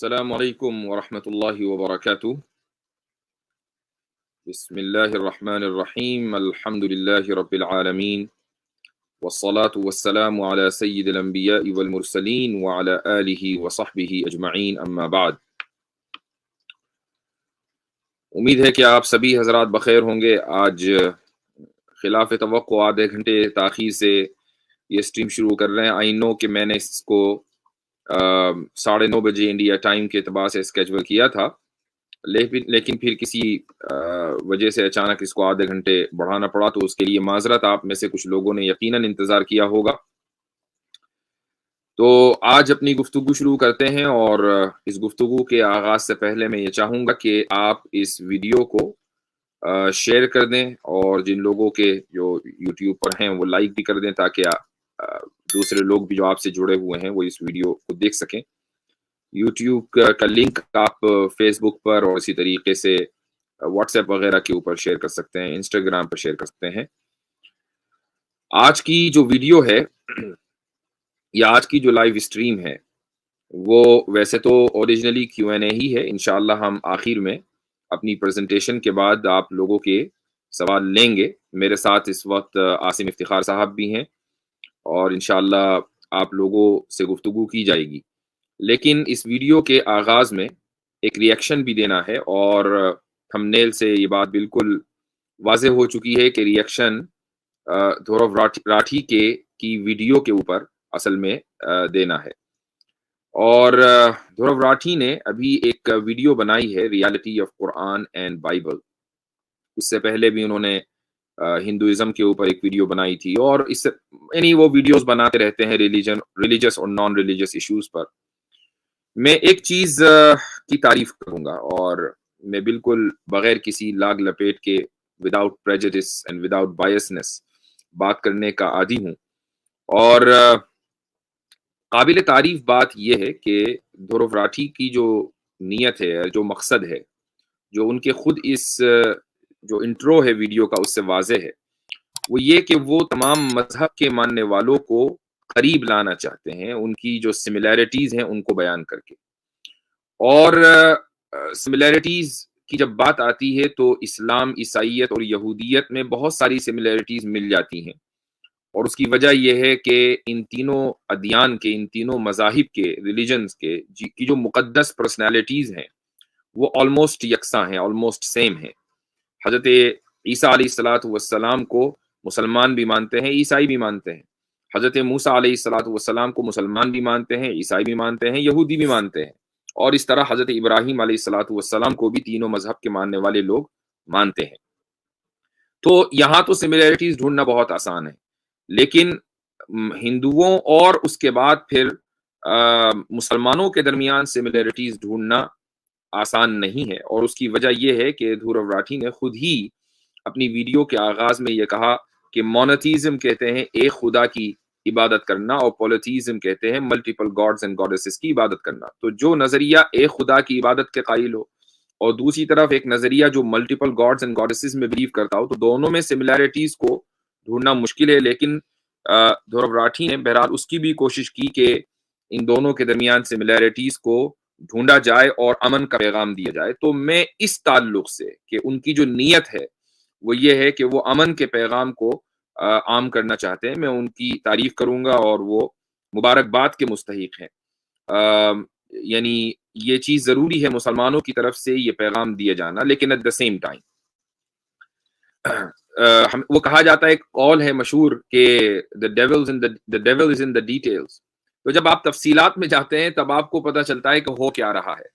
السلام علیکم ورحمۃ اللہ وبرکاتہ۔ بسم اللہ الرحمن الرحیم، الحمد للہ رب العالمین، والصلاة والسلام علی سید الانبیاء والمرسلین وعلی آلہ وصحبہ اجمعین، اما بعد۔ امید ہے کہ آپ سبھی حضرات بخیر ہوں گے۔ آج خلاف توقع آدھے گھنٹے تاخیر سے یہ سٹریم شروع کر رہے ہیں۔ آئی نو کہ میں نے اس کو 9:30 بجے انڈیا ٹائم کے اعتبار سے اسکیجول کیا تھا، لیکن پھر کسی وجہ سے اچانک اس کو آدھے گھنٹے بڑھانا پڑا، تو اس کے لیے معذرت۔ آپ میں سے کچھ لوگوں نے یقیناً انتظار کیا ہوگا۔ تو آج اپنی گفتگو شروع کرتے ہیں، اور اس گفتگو کے آغاز سے پہلے میں یہ چاہوں گا کہ آپ اس ویڈیو کو شیئر کر دیں، اور جن لوگوں کے جو یوٹیوب پر ہیں وہ لائک بھی کر دیں، تاکہ دوسرے لوگ بھی جو آپ سے جڑے ہوئے ہیں وہ اس ویڈیو کو دیکھ سکیں۔ یوٹیوب کا لنک آپ فیس بک پر اور اسی طریقے سے واٹس ایپ وغیرہ کے اوپر شیئر کر سکتے ہیں، انسٹاگرام پر شیئر کر سکتے ہیں۔ آج کی جو ویڈیو ہے یا آج کی جو لائیو اسٹریم ہے وہ ویسے تو اوریجنلی Q&A ہی ہے۔ انشاءاللہ ہم آخر میں اپنی پریزنٹیشن کے بعد آپ لوگوں کے سوال لیں گے۔ میرے ساتھ اس وقت عاصم افتخار صاحب بھی ہیں، اور انشاءاللہ آپ لوگوں سے گفتگو کی جائے گی۔ لیکن اس ویڈیو کے آغاز میں ایک ریئیکشن بھی دینا ہے، اور تھمبنیل سے یہ بات بالکل واضح ہو چکی ہے کہ ریئیکشن دھورو راٹھی کی ویڈیو کے اوپر اصل میں دینا ہے۔ اور دھورو راٹھی نے ابھی ایک ویڈیو بنائی ہے، reality of Quran and Bible. اس سے پہلے بھی انہوں نے ہندوازم کے اوپر ایک ویڈیو بنائی تھی، اور اس سے یعنی وہ ویڈیوز بناتے رہتے ہیں ریلیجس اور نان ریلیجس ایشوز پر۔ میں ایک چیز کی تعریف کروں گا، اور میں بالکل بغیر کسی لاگ لپیٹ کے without prejudice and without biases بات کرنے کا عادی ہوں۔ اور قابل تعریف بات یہ ہے کہ دھورو راٹھی کی جو نیت ہے، جو مقصد ہے، جو ان کے خود اس جو انٹرو ہے ویڈیو کا اس سے واضح ہے، وہ یہ کہ وہ تمام مذہب کے ماننے والوں کو قریب لانا چاہتے ہیں، ان کی جو سملیرٹیز ہیں ان کو بیان کر کے۔ اور سملیرٹیز کی جب بات آتی ہے تو اسلام، عیسائیت اور یہودیت میں بہت ساری سملیرٹیز مل جاتی ہیں، اور اس کی وجہ یہ ہے کہ ان تینوں ادیان کے، ان تینوں مذاہب کے، ریلیجنز کے کی جو مقدس پرسنالٹیز ہیں وہ آلموسٹ یکساں ہیں، آلموسٹ سیم ہیں۔ حضرت عیسیٰ علیہ السلام کو مسلمان بھی مانتے ہیں، عیسائی بھی مانتے ہیں۔ حضرت موسیٰ علیہ السلام کو مسلمان بھی مانتے ہیں، عیسائی بھی مانتے ہیں، یہودی بھی مانتے ہیں۔ اور اس طرح حضرت ابراہیم علیہ السلام کو بھی تینوں مذہب کے ماننے والے لوگ مانتے ہیں۔ تو یہاں تو سملیرٹیز ڈھونڈنا بہت آسان ہے، لیکن ہندوؤں اور اس کے بعد پھر مسلمانوں کے درمیان سملیرٹیز ڈھونڈنا آسان نہیں ہے۔ اور اس کی وجہ یہ ہے کہ دھورو راٹھی نے خود ہی اپنی ویڈیو کے آغاز میں یہ کہا کہ مونوتھیزم کہتے ہیں ایک خدا کی عبادت کرنا، اور پولیتھیزم کہتے ہیں ملٹیپل گاڈز اینڈ گاڈیسز کی عبادت کرنا۔ تو جو نظریہ ایک خدا کی عبادت کے قائل ہو، اور دوسری طرف ایک نظریہ جو ملٹیپل گاڈز اینڈ گاڈیسز میں بلیو کرتا ہو، تو دونوں میں سملیرٹیز کو ڈھونڈنا مشکل ہے۔ لیکن دھورو راٹھی نے بہرحال اس کی بھی کوشش کی کہ ان دونوں کے درمیان سملیرٹیز کو ڈھونڈا جائے اور امن کا پیغام دیا جائے۔ تو میں اس تعلق سے کہ ان کی جو نیت ہے وہ یہ ہے کہ وہ امن کے پیغام کو عام کرنا چاہتے ہیں، میں ان کی تعریف کروں گا، اور وہ مبارکباد کے مستحق ہیں۔ یعنی یہ چیز ضروری ہے مسلمانوں کی طرف سے یہ پیغام دیا جانا، لیکن ایٹ دا سیم ٹائم وہ کہا جاتا ہے، ایک قول ہے مشہور کہ the devil is in the details۔ تو جب آپ تفصیلات میں جاتے ہیں تب آپ کو پتہ چلتا ہے کہ ہو کیا رہا ہے۔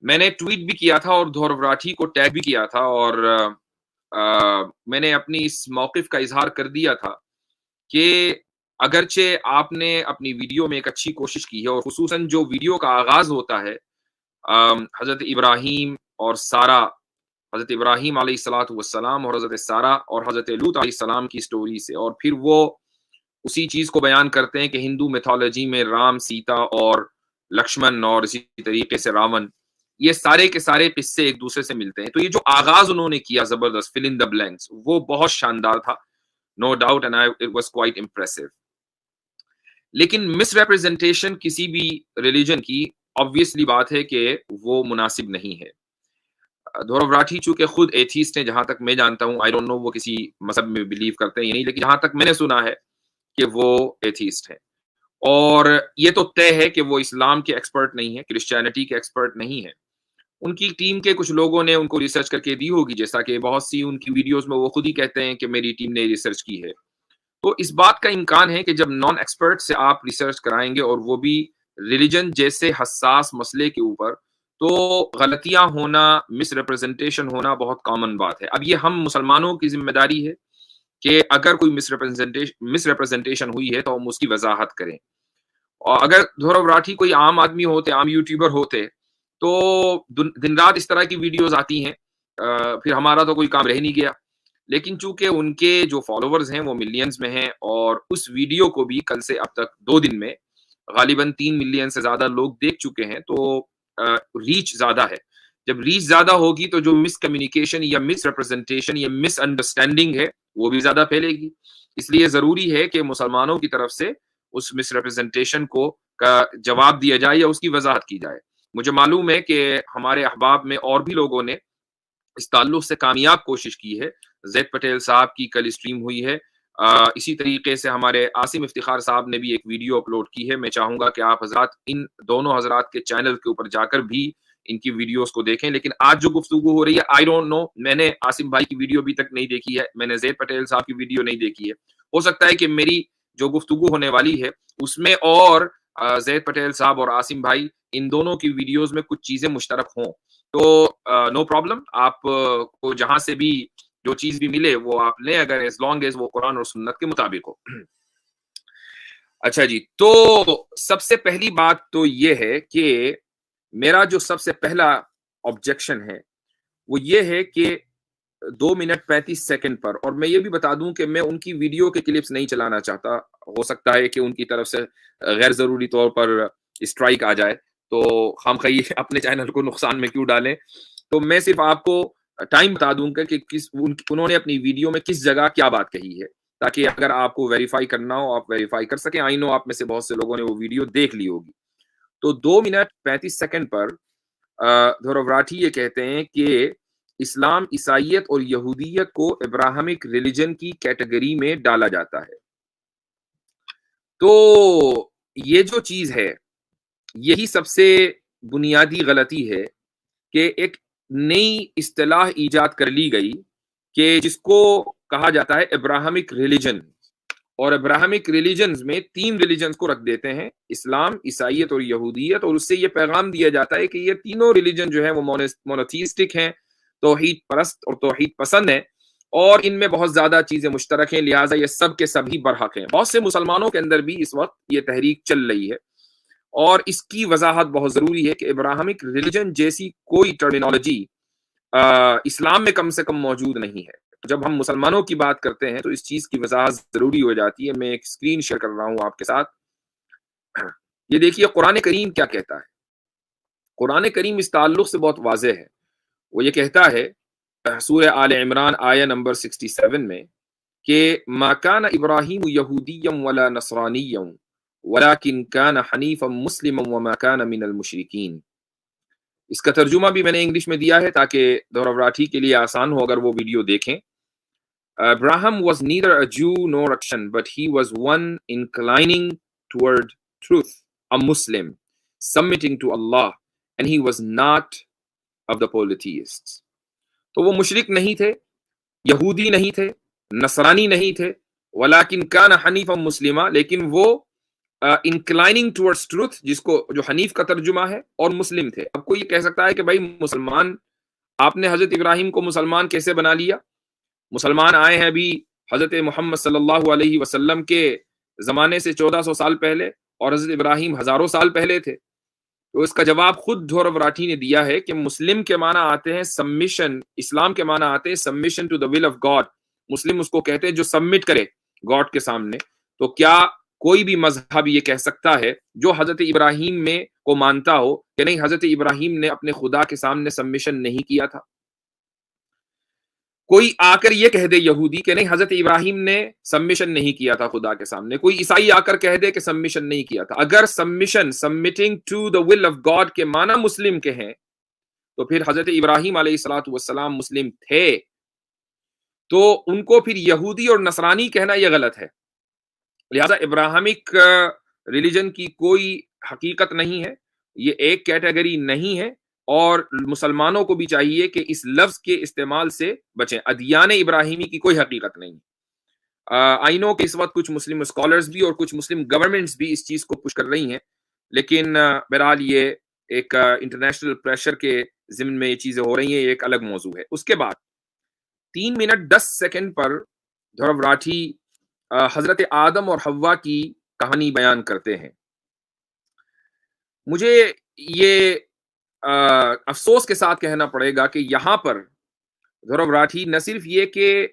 میں نے ٹویٹ بھی کیا تھا اور دھورو راٹھی کو ٹیگ بھی کیا تھا، اور میں نے اپنی اس موقف کا اظہار کر دیا تھا کہ اگرچہ آپ نے اپنی ویڈیو میں ایک اچھی کوشش کی ہے، اور خصوصاً جو ویڈیو کا آغاز ہوتا ہے حضرت ابراہیم اور سارہ، حضرت ابراہیم علیہ السلام اور حضرت سارہ اور حضرت لوط علیہ السلام کی سٹوری سے، اور پھر وہ اسی چیز کو بیان کرتے ہیں کہ ہندو میتھولوجی میں رام، سیتا اور لکشمن اور اسی طریقے سے راون، یہ سارے کے سارے قصے ایک دوسرے سے ملتے ہیں۔ تو یہ جو آغاز انہوں نے کیا زبردست فل ان دا بلینکس، وہ بہت شاندار تھا، no doubt, and it was quite impressive. لیکن مس ریپرزنٹیشن کسی بھی ریلیجن کی obviously بات ہے کہ وہ مناسب نہیں ہے. دھورو راٹھی چونکہ خود ایتھیسٹ ہیں جہاں تک میں جانتا ہوں, آئی ڈونٹ نو وہ کسی مذہب میں بلیو کرتے ہیں یا نہیں, لیکن جہاں تک میں نے سنا ہے کہ وہ ایتھیسٹ ہیں, اور یہ تو طے ہے کہ وہ اسلام کے ایکسپرٹ نہیں ہے, کرسچینٹی کے ایکسپرٹ نہیں ہے. ان کی ٹیم کے کچھ لوگوں نے ان کو ریسرچ کر کے دی ہوگی, جیسا کہ بہت سی ان کی ویڈیوز میں وہ خود ہی کہتے ہیں کہ میری ٹیم نے ریسرچ کی ہے. تو اس بات کا امکان ہے کہ جب نان ایکسپرٹ سے آپ ریسرچ کرائیں گے, اور وہ بھی ریلیجن جیسے حساس مسئلے کے اوپر, تو غلطیاں ہونا, مس ریپرزنٹیشن ہونا بہت کامن بات ہے. اب یہ ہم مسلمانوں کی ذمہ داری ہے کہ اگر کوئی مس ریپرزنٹیشن ہوئی ہے تو ہم اس کی وضاحت کریں. اور اگر دھورو راٹھی کوئی عام آدمی ہوتے, عام یوٹیوبر ہوتے, تو دن رات اس طرح کی ویڈیوز آتی ہیں, پھر ہمارا تو کوئی کام رہ نہیں گیا. لیکن چونکہ ان کے جو فالوورز ہیں وہ ملینز میں ہیں, اور اس ویڈیو کو بھی کل سے اب تک 2 دن میں غالباً 3 ملین سے زیادہ لوگ دیکھ چکے ہیں, تو ریچ زیادہ ہے. جب ریچ زیادہ ہوگی تو جو مس کمیونیکیشن یا مس ریپرزنٹیشن یا مس انڈرسٹینڈنگ ہے وہ بھی زیادہ پھیلے گی. اس لیے ضروری ہے کہ مسلمانوں کی طرف سے اس مس ریپرزنٹیشن کو کا جواب دیا جائے یا اس کی وضاحت کی جائے. مجھے معلوم ہے کہ ہمارے احباب میں اور بھی لوگوں نے اس تعلق سے کامیاب کوشش کی ہے. زید پٹیل صاحب کی کل اسٹریم ہوئی ہے, اسی طریقے سے ہمارے عاصم افتخار صاحب نے بھی ایک ویڈیو اپلوڈ کی ہے. میں چاہوں گا کہ آپ حضرات ان دونوں حضرات کے چینل کے اوپر جا کر بھی ان کی ویڈیوز کو دیکھیں. لیکن آج جو گفتگو ہو رہی ہے, آئی ڈونٹ نو, میں نے عاصم بھائی کی ویڈیو ابھی تک نہیں دیکھی ہے, میں نے زید پٹیل صاحب کی ویڈیو نہیں دیکھی ہے. ہو سکتا ہے کہ میری جو گفتگو ہونے والی ہے اس میں اور زید پٹیل صاحب اور عاصم بھائی ان دونوں کی ویڈیوز میں کچھ چیزیں مشترک ہوں, تو نو پرابلم, آپ کو جہاں سے بھی جو چیز بھی ملے وہ آپ لیں, اگر ایز لانگ ایز وہ قرآن اور سنت کے مطابق ہو. اچھا جی, تو سب سے پہلی بات تو یہ ہے کہ میرا جو سب سے پہلا آبجیکشن ہے وہ یہ ہے کہ 2 منٹ 35 سیکنڈ پر, اور میں یہ بھی بتا دوں کہ میں ان کی ویڈیو کے کلپس نہیں چلانا چاہتا. ہو سکتا ہے کہ ان کی طرف سے غیر ضروری طور پر اسٹرائک آ جائے, تو ہم خیر اپنے چینل کو نقصان میں کیوں ڈالیں. تو میں صرف آپ کو ٹائم بتا دوں گا کہ انہوں نے اپنی ویڈیو میں کس جگہ کیا بات کہی ہے, تاکہ اگر آپ کو ویریفائی کرنا ہو آپ ویریفائی کر سکیں. آئی نو آپ میں سے بہت سے لوگوں نے وہ ویڈیو دیکھ لی ہوگی. تو 2 منٹ 35 سیکنڈ پر دھورو راٹھی یہ کہتے ہیں کہ اسلام, عیسائیت اور یہودیت کو ابراہمک ریلیجن کی کیٹیگری میں ڈالا جاتا ہے. تو یہ جو چیز ہے یہی سب سے بنیادی غلطی ہے کہ ایک نئی اصطلاح ایجاد کر لی گئی کہ جس کو کہا جاتا ہے ابراہمک ریلیجن, اور ابراہمک ریلیجنز میں 3 ریلیجنز کو رکھ دیتے ہیں, اسلام, عیسائیت اور یہودیت, اور اس سے یہ پیغام دیا جاتا ہے کہ یہ تینوں ریلیجن جو ہیں وہ مونوتھیسٹک ہیں, توحید پرست اور توحید پسند ہیں, اور ان میں بہت زیادہ چیزیں مشترک ہیں, لہٰذا یہ سب کے سبھی برحق ہیں. بہت سے مسلمانوں کے اندر بھی اس وقت یہ تحریک چل رہی ہے, اور اس کی وضاحت بہت ضروری ہے کہ ابراہمک ریلیجن جیسی کوئی ٹرمینالوجی اسلام میں کم سے کم موجود نہیں ہے. جب ہم مسلمانوں کی بات کرتے ہیں تو اس چیز کی وضاحت ضروری ہو جاتی ہے. میں ایک اسکرین شیئر کر رہا ہوں آپ کے ساتھ, یہ دیکھیے قرآن کریم کیا کہتا ہے. قرآن کریم اس تعلق سے بہت واضح ہے. وہ یہ کہتا ہے سورہ آل عمران آیہ نمبر 67 میں کہ ما کان ابراہیم یہودیا ولا نصرانیا ولکن کان حنیفا مسلما وما کان من المشرکین. اس کا ترجمہ بھی میں نے انگلش میں دیا ہے تاکہ دھورو راٹھی کے لیے آسان ہو اگر وہ ویڈیو دیکھیں. Abraham was neither a Jew nor a Christian, but he was one inclining toward truth, a Muslim, submitting to Allah, and he was not of the polytheists. تو وہ مشرک نہیں تھے, یہودی نہیں تھے, نصرانی نہیں تھے, ولیکن کان حنیفا مسلما, لیکن وہ انکلائننگ ٹورڈز ٹروتھ, جس کو جو حنیف کا ترجمہ ہے, اور مسلم تھے. اب کوئی یہ کہہ سکتا ہے کہ بھائی مسلمان, آپ نے حضرت ابراہیم کو مسلمان کیسے بنا لیا؟ مسلمان آئے ہیں ابھی حضرت محمد صلی اللہ علیہ وسلم کے زمانے سے 1400 سال پہلے, اور حضرت ابراہیم ہزاروں سال پہلے تھے. تو اس کا جواب خود دھورو راٹھی نے دیا ہے کہ مسلم کے معنی آتے ہیں سبمیشن, اسلام کے معنی آتے ہیں submission to the will of God. مسلم اس کو کہتے ہیں جو سبمٹ کرے گاڈ کے سامنے. تو کیا کوئی بھی مذہب یہ کہہ سکتا ہے جو حضرت ابراہیم میں کو مانتا ہو کہ نہیں حضرت ابراہیم نے اپنے خدا کے سامنے سبمیشن نہیں کیا تھا؟ کوئی آ کر یہ کہہ دے یہودی کہ نہیں حضرت ابراہیم نے سبمیشن نہیں کیا تھا خدا کے سامنے، کوئی عیسائی آ کر کہہ دے کہ سبمیشن نہیں کیا تھا، اگر submission submitting to the will of God کے معنی مسلم کے ہیں تو پھر حضرت ابراہیم علیہ الصلوۃ والسلام مسلم تھے، تو ان کو پھر یہودی اور نصرانی کہنا یہ غلط ہے۔ لہذا ابراہمک ریلیجن کی کوئی حقیقت نہیں ہے، یہ ایک کیٹیگری نہیں ہے، اور مسلمانوں کو بھی چاہیے کہ اس لفظ کے استعمال سے بچیں۔ ادیان ابراہیمی کی کوئی حقیقت نہیں۔ آئی نو کہ اس وقت کچھ مسلم اسکالرز بھی اور کچھ مسلم گورنمنٹس بھی اس چیز کو پش کر رہی ہیں، لیکن بہرحال یہ ایک انٹرنیشنل پریشر کے ضمن میں یہ چیزیں ہو رہی ہیں، یہ ایک الگ موضوع ہے۔ اس کے بعد 3 منٹ 10 سیکنڈ پر دھرو راٹھی حضرت آدم اور حوا کی کہانی بیان کرتے ہیں۔ مجھے یہ افسوس کے ساتھ کہنا پڑے گا کہ یہاں پر دھرو راٹھی نہ صرف یہ کہ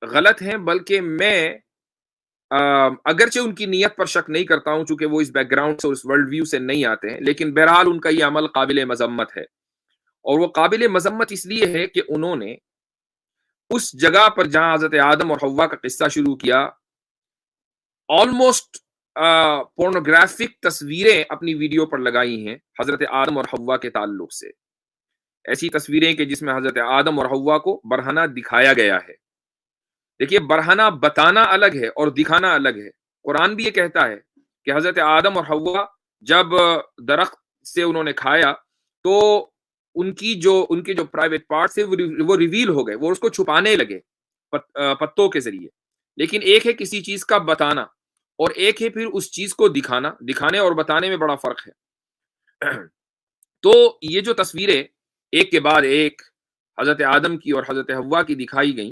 غلط ہیں، بلکہ میں اگرچہ ان کی نیت پر شک نہیں کرتا ہوں، چونکہ وہ اس بیک گراؤنڈ سے اور اس ورلڈ ویو سے نہیں آتے ہیں، لیکن بہرحال ان کا یہ عمل قابل مذمت ہے، اور وہ قابل مذمت اس لیے ہے کہ انہوں نے اس جگہ پر جہاں حضرت آدم اور حوا کا قصہ شروع کیا، آلموسٹ پورنوگرافک تصویریں اپنی ویڈیو پر لگائی ہیں حضرت آدم اور حوا کے تعلق سے، ایسی تصویریں کہ جس میں حضرت آدم اور حوا کو برہنہ دکھایا گیا ہے۔ دیکھیے، برہنہ بتانا الگ ہے اور دکھانا الگ ہے۔ قرآن بھی یہ کہتا ہے کہ حضرت آدم اور حوا جب درخت سے انہوں نے کھایا تو ان کے جو پرائیویٹ پارٹس تھے وہ ریویل ہو گئے، وہ اس کو چھپانے لگے پتوں کے ذریعے۔ لیکن ایک ہے کسی چیز کا بتانا اور ایک ہے پھر اس چیز کو دکھانا۔ دکھانے اور بتانے میں بڑا فرق ہے۔ تو یہ جو تصویریں ایک کے بعد ایک حضرت آدم کی اور حضرت حوا کی دکھائی گئیں،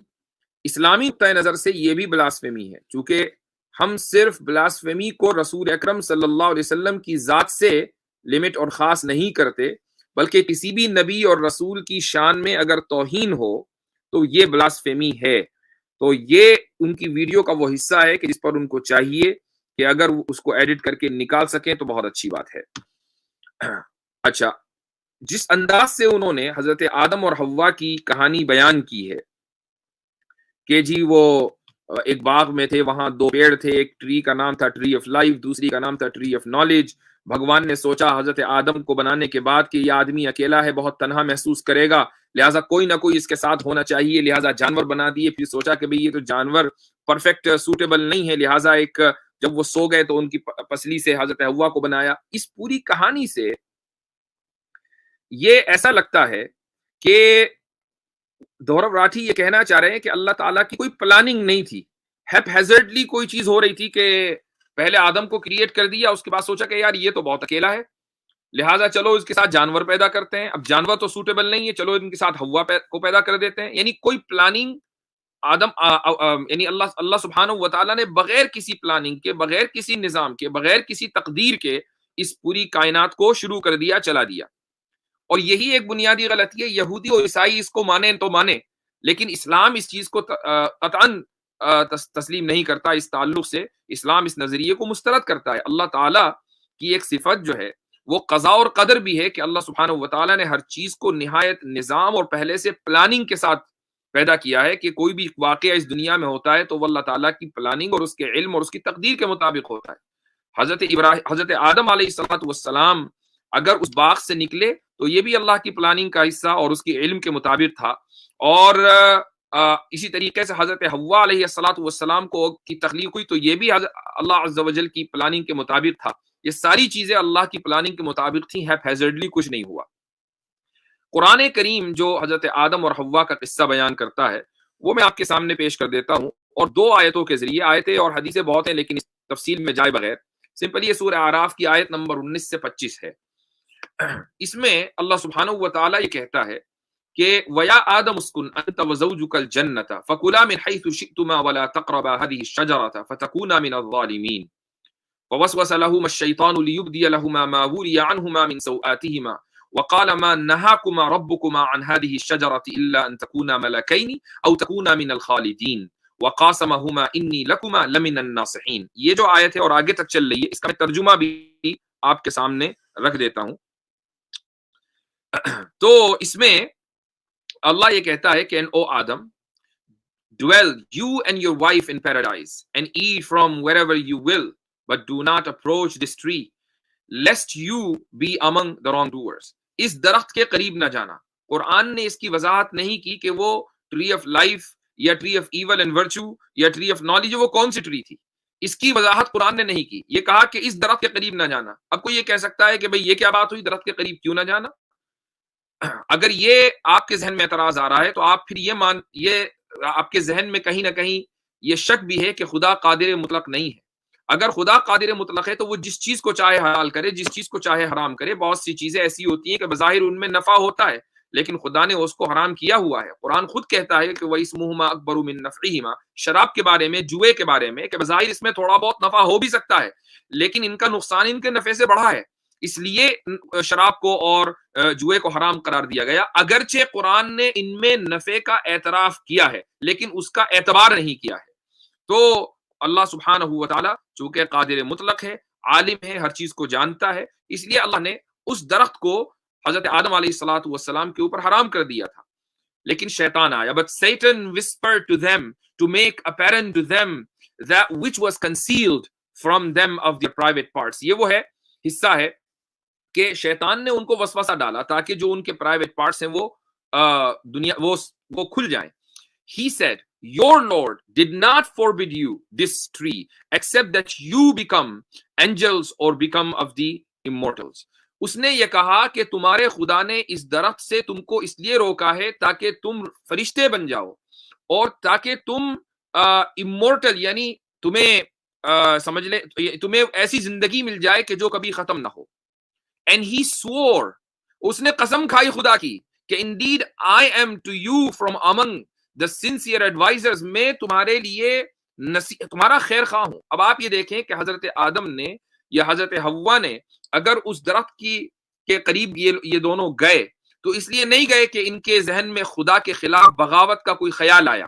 اسلامی نقطۂ نظر سے یہ بھی بلاسفیمی ہے، چونکہ ہم صرف بلاسفیمی کو رسول اکرم صلی اللہ علیہ وسلم کی ذات سے لمٹ اور خاص نہیں کرتے، بلکہ کسی بھی نبی اور رسول کی شان میں اگر توہین ہو تو یہ بلاسفیمی ہے۔ تو یہ ان کی ویڈیو کا وہ حصہ ہے کہ جس پر ان کو چاہیے کہ اگر اس کو ایڈٹ کر کے نکال سکیں تو بہت اچھی بات ہے۔ اچھا، جس انداز سے انہوں نے حضرت آدم اور حوا کی کہانی بیان کی ہے کہ جی وہ ایک باغ میں تھے، وہاں 2 پیڑ تھے، ایک ٹری کا نام تھا ٹری آف لائف، دوسری کا نام تھا ٹری آف نالج۔ بھگوان نے سوچا حضرت آدم کو بنانے کے بعد کہ یہ آدمی اکیلا ہے، بہت تنہا محسوس کرے گا، لہٰذا کوئی نہ کوئی اس کے ساتھ ہونا چاہیے، لہٰذا جانور بنا دیے۔ پھر سوچا کہ بھئی یہ تو جانور پرفیکٹ سوٹیبل نہیں ہے، لہٰذا جب وہ سو گئے تو ان کی پسلی سے حضرت حوا کو بنایا۔ اس پوری کہانی سے یہ ایسا لگتا ہے کہ دھرو راٹھی یہ کہنا چاہ رہے ہیں کہ اللہ تعالیٰ کی کوئی پلاننگ نہیں تھی، ہیپ ہیزرڈلی کوئی چیز ہو رہی تھی کہ پہلے آدم کو کریٹ کر دیا، اس کے بعد سوچا کہ یار یہ تو بہت اکیلا ہے، لہٰذا چلو اس کے ساتھ جانور پیدا کرتے ہیں، اب جانور تو سوٹیبل نہیں ہے، چلو ان کے ساتھ حوا کو پیدا کر دیتے ہیں۔ یعنی کوئی پلاننگ یعنی اللہ سبحانہ و تعالیٰ نے بغیر کسی پلاننگ کے، بغیر کسی نظام کے، بغیر کسی تقدیر کے اس پوری کائنات کو شروع کر دیا، چلا دیا۔ اور یہی ایک بنیادی غلطی ہے۔ یہودی اور عیسائی اس کو مانیں تو مانیں، لیکن اسلام اس چیز کو قطعاً تسلیم نہیں کرتا۔ اس تعلق سے اسلام اس نظریے کو مسترد کرتا ہے۔ اللہ تعالیٰ کی ایک صفت جو ہے وہ قضاء اور قدر بھی ہے کہ اللہ سبحانہ و تعالیٰ نے ہر چیز کو نہایت نظام اور پہلے سے پلاننگ کے ساتھ پیدا کیا ہے، کہ کوئی بھی واقعہ اس دنیا میں ہوتا ہے تو وہ اللہ تعالیٰ کی پلاننگ اور اس کے علم اور اس کی تقدیر کے مطابق ہوتا ہے۔ حضرت آدم علیہ السلام اگر اس باغ سے نکلے تو یہ بھی اللہ کی پلاننگ کا حصہ اور اس کی علم کے مطابق تھا، اور اسی طریقے سے حضرت حوا علیہ السلام کو کی تخلیق ہوئی تو یہ بھی اللہ عز و جل کی پلاننگ کے مطابق تھا۔ یہ ساری چیزیں اللہ کی پلاننگ کے مطابق تھیں، ہیپ ہیزرڈلی کچھ نہیں ہوا۔ قرآن کریم جو حضرت آدم اور حوا کا قصہ بیان کرتا ہے وہ میں آپ کے سامنے پیش کر دیتا ہوں، اور 2 آیتوں کے ذریعے۔ آیتیں اور حدیثیں بہت ہیں لیکن اس تفصیل میں جائے بغیر سمپلی یہ سورہ اعراف کی آیت نمبر 19 سے 25 ہے۔ اس میں اللہ سبحانہ و تعالیٰ یہ کہتا ہے کہ وَيَا آدَمُ اسْكُنْ أَنْتَ وَزَوْجُكَ الْجَنَّةَ فَكُلَا مِنْ حَيْثُ شِئْتُمَا وَلَا تَقْرَبَا هَذِهِ الشَّجَرَةَ فَتَكُونَا مِنَ الظَّالِمِينَ فَوَسْوَسَ لَهُمَا الشَّيْطَانُ لِيُبْدِيَ لَهُمَا مَا وُرِيَ عَنْهُمَا مِنْ سَوْآتِهِمَا وَقَالَ مَا نَهَاكُمَا رَبُّكُمَا عَنْ هَذِهِ الشَّجَرَةِ إِلَّا أَن تَكُونَا مَلَكَيْنِ أَوْ تَكُونَا مِنَ الْخَالِدِينَ وَقَاسَمَهُمَا إِنِّي لَكُمَا لَمِنَ النَّاصِحِينَ۔ یہ جو آیت ہے اور آگے تک چل رہی ہے، اس کا میں ترجمہ بھی آپ کے سامنے رکھ دیتا ہوں۔ تو اس میں اللہ یہ کہتا ہے کہ او آدم، Dwell you and your wife in paradise, and eat from wherever you will, but do not approach this tree, lest you be among the wrongdoers. اس درخت کے قریب نہ جانا. قرآن نے اس کی وضاحت نہیں کی کہ وہ ٹری آف لائف یا tree of evil and virtue یا ٹری آف نالج وہ کون سی ٹری تھی. اس کی وضاحت قرآن نے نہیں کی. یہ کہا کہ اس درخت کے قریب نہ جانا. اب کوئی یہ کہہ سکتا ہے کہ بھئی یہ کیا بات ہوئی, درخت کے قریب کیوں نہ جانا؟ اگر یہ آپ کے ذہن میں اعتراض آ رہا ہے تو آپ پھر یہ آپ کے ذہن میں کہیں نہ کہیں یہ شک بھی ہے کہ خدا قادر مطلق نہیں ہے. اگر خدا قادر مطلق ہے تو وہ جس چیز کو چاہے حلال کرے, جس چیز کو چاہے حرام کرے. بہت سی چیزیں ایسی ہوتی ہیں کہ بظاہر ان میں نفع ہوتا ہے لیکن خدا نے اس کو حرام کیا ہوا ہے. قرآن خود کہتا ہے کہ وَإِسْمُهُمَا أَكْبَرُ مِن نَفْعِهِمَا, شراب کے بارے میں, جوئے کے بارے میں, کہ بظاہر اس میں تھوڑا بہت نفع ہو بھی سکتا ہے لیکن ان کا نقصان ان کے نفع سے بڑا ہے, اس لیے شراب کو اور جوئے کو حرام قرار دیا گیا. اگرچہ قرآن نے ان میں نفع کا اعتراف کیا ہے لیکن اس کا اعتبار نہیں کیا ہے. تو اللہ سبحانہ و تعالیٰ چونکہ قادر مطلق ہے, عالم ہے, ہر چیز کو جانتا ہے, اس لیے اللہ نے اس درخت کو حضرت آدم علیہ الصلوۃ والسلام کے اوپر حرام کر دیا تھا. لیکن شیطان آیا. But Satan whispered to them to make apparent to them that which was concealed from them of their private parts. یہ وہ ہے حصہ ہے کہ شیطان نے ان کو وسوسہ ڈالا تاکہ جو ان کے پرائیویٹ پارٹس ہیں وہ دنیا وہ کھل جائیں. He said, your Lord did not forbid you this tree except that you become angels or become of the immortals. اس نے یہ کہا کہ تمہارے خدا نے اس درخت سے تم کو اس لیے روکا ہے تاکہ تم فرشتے بن جاؤ اور تاکہ تم immortal یعنی تمہیں سمجھ لیں تمہیں ایسی زندگی مل جائے کہ جو کبھی ختم نہ ہو. And he swore, اس نے قسم کھائی خدا کی کہ indeed I am to you from among the sincere advisors, میں تمہارے لیے تمہارا خیر خواہ ہوں. اب آپ یہ دیکھیں کہ حضرت آدم نے یا حضرت حوا نے اگر اس درخت کے قریب یہ دونوں گئے تو اس لیے نہیں گئے کہ ان کے ذہن میں خدا کے خلاف بغاوت کا کوئی خیال آیا,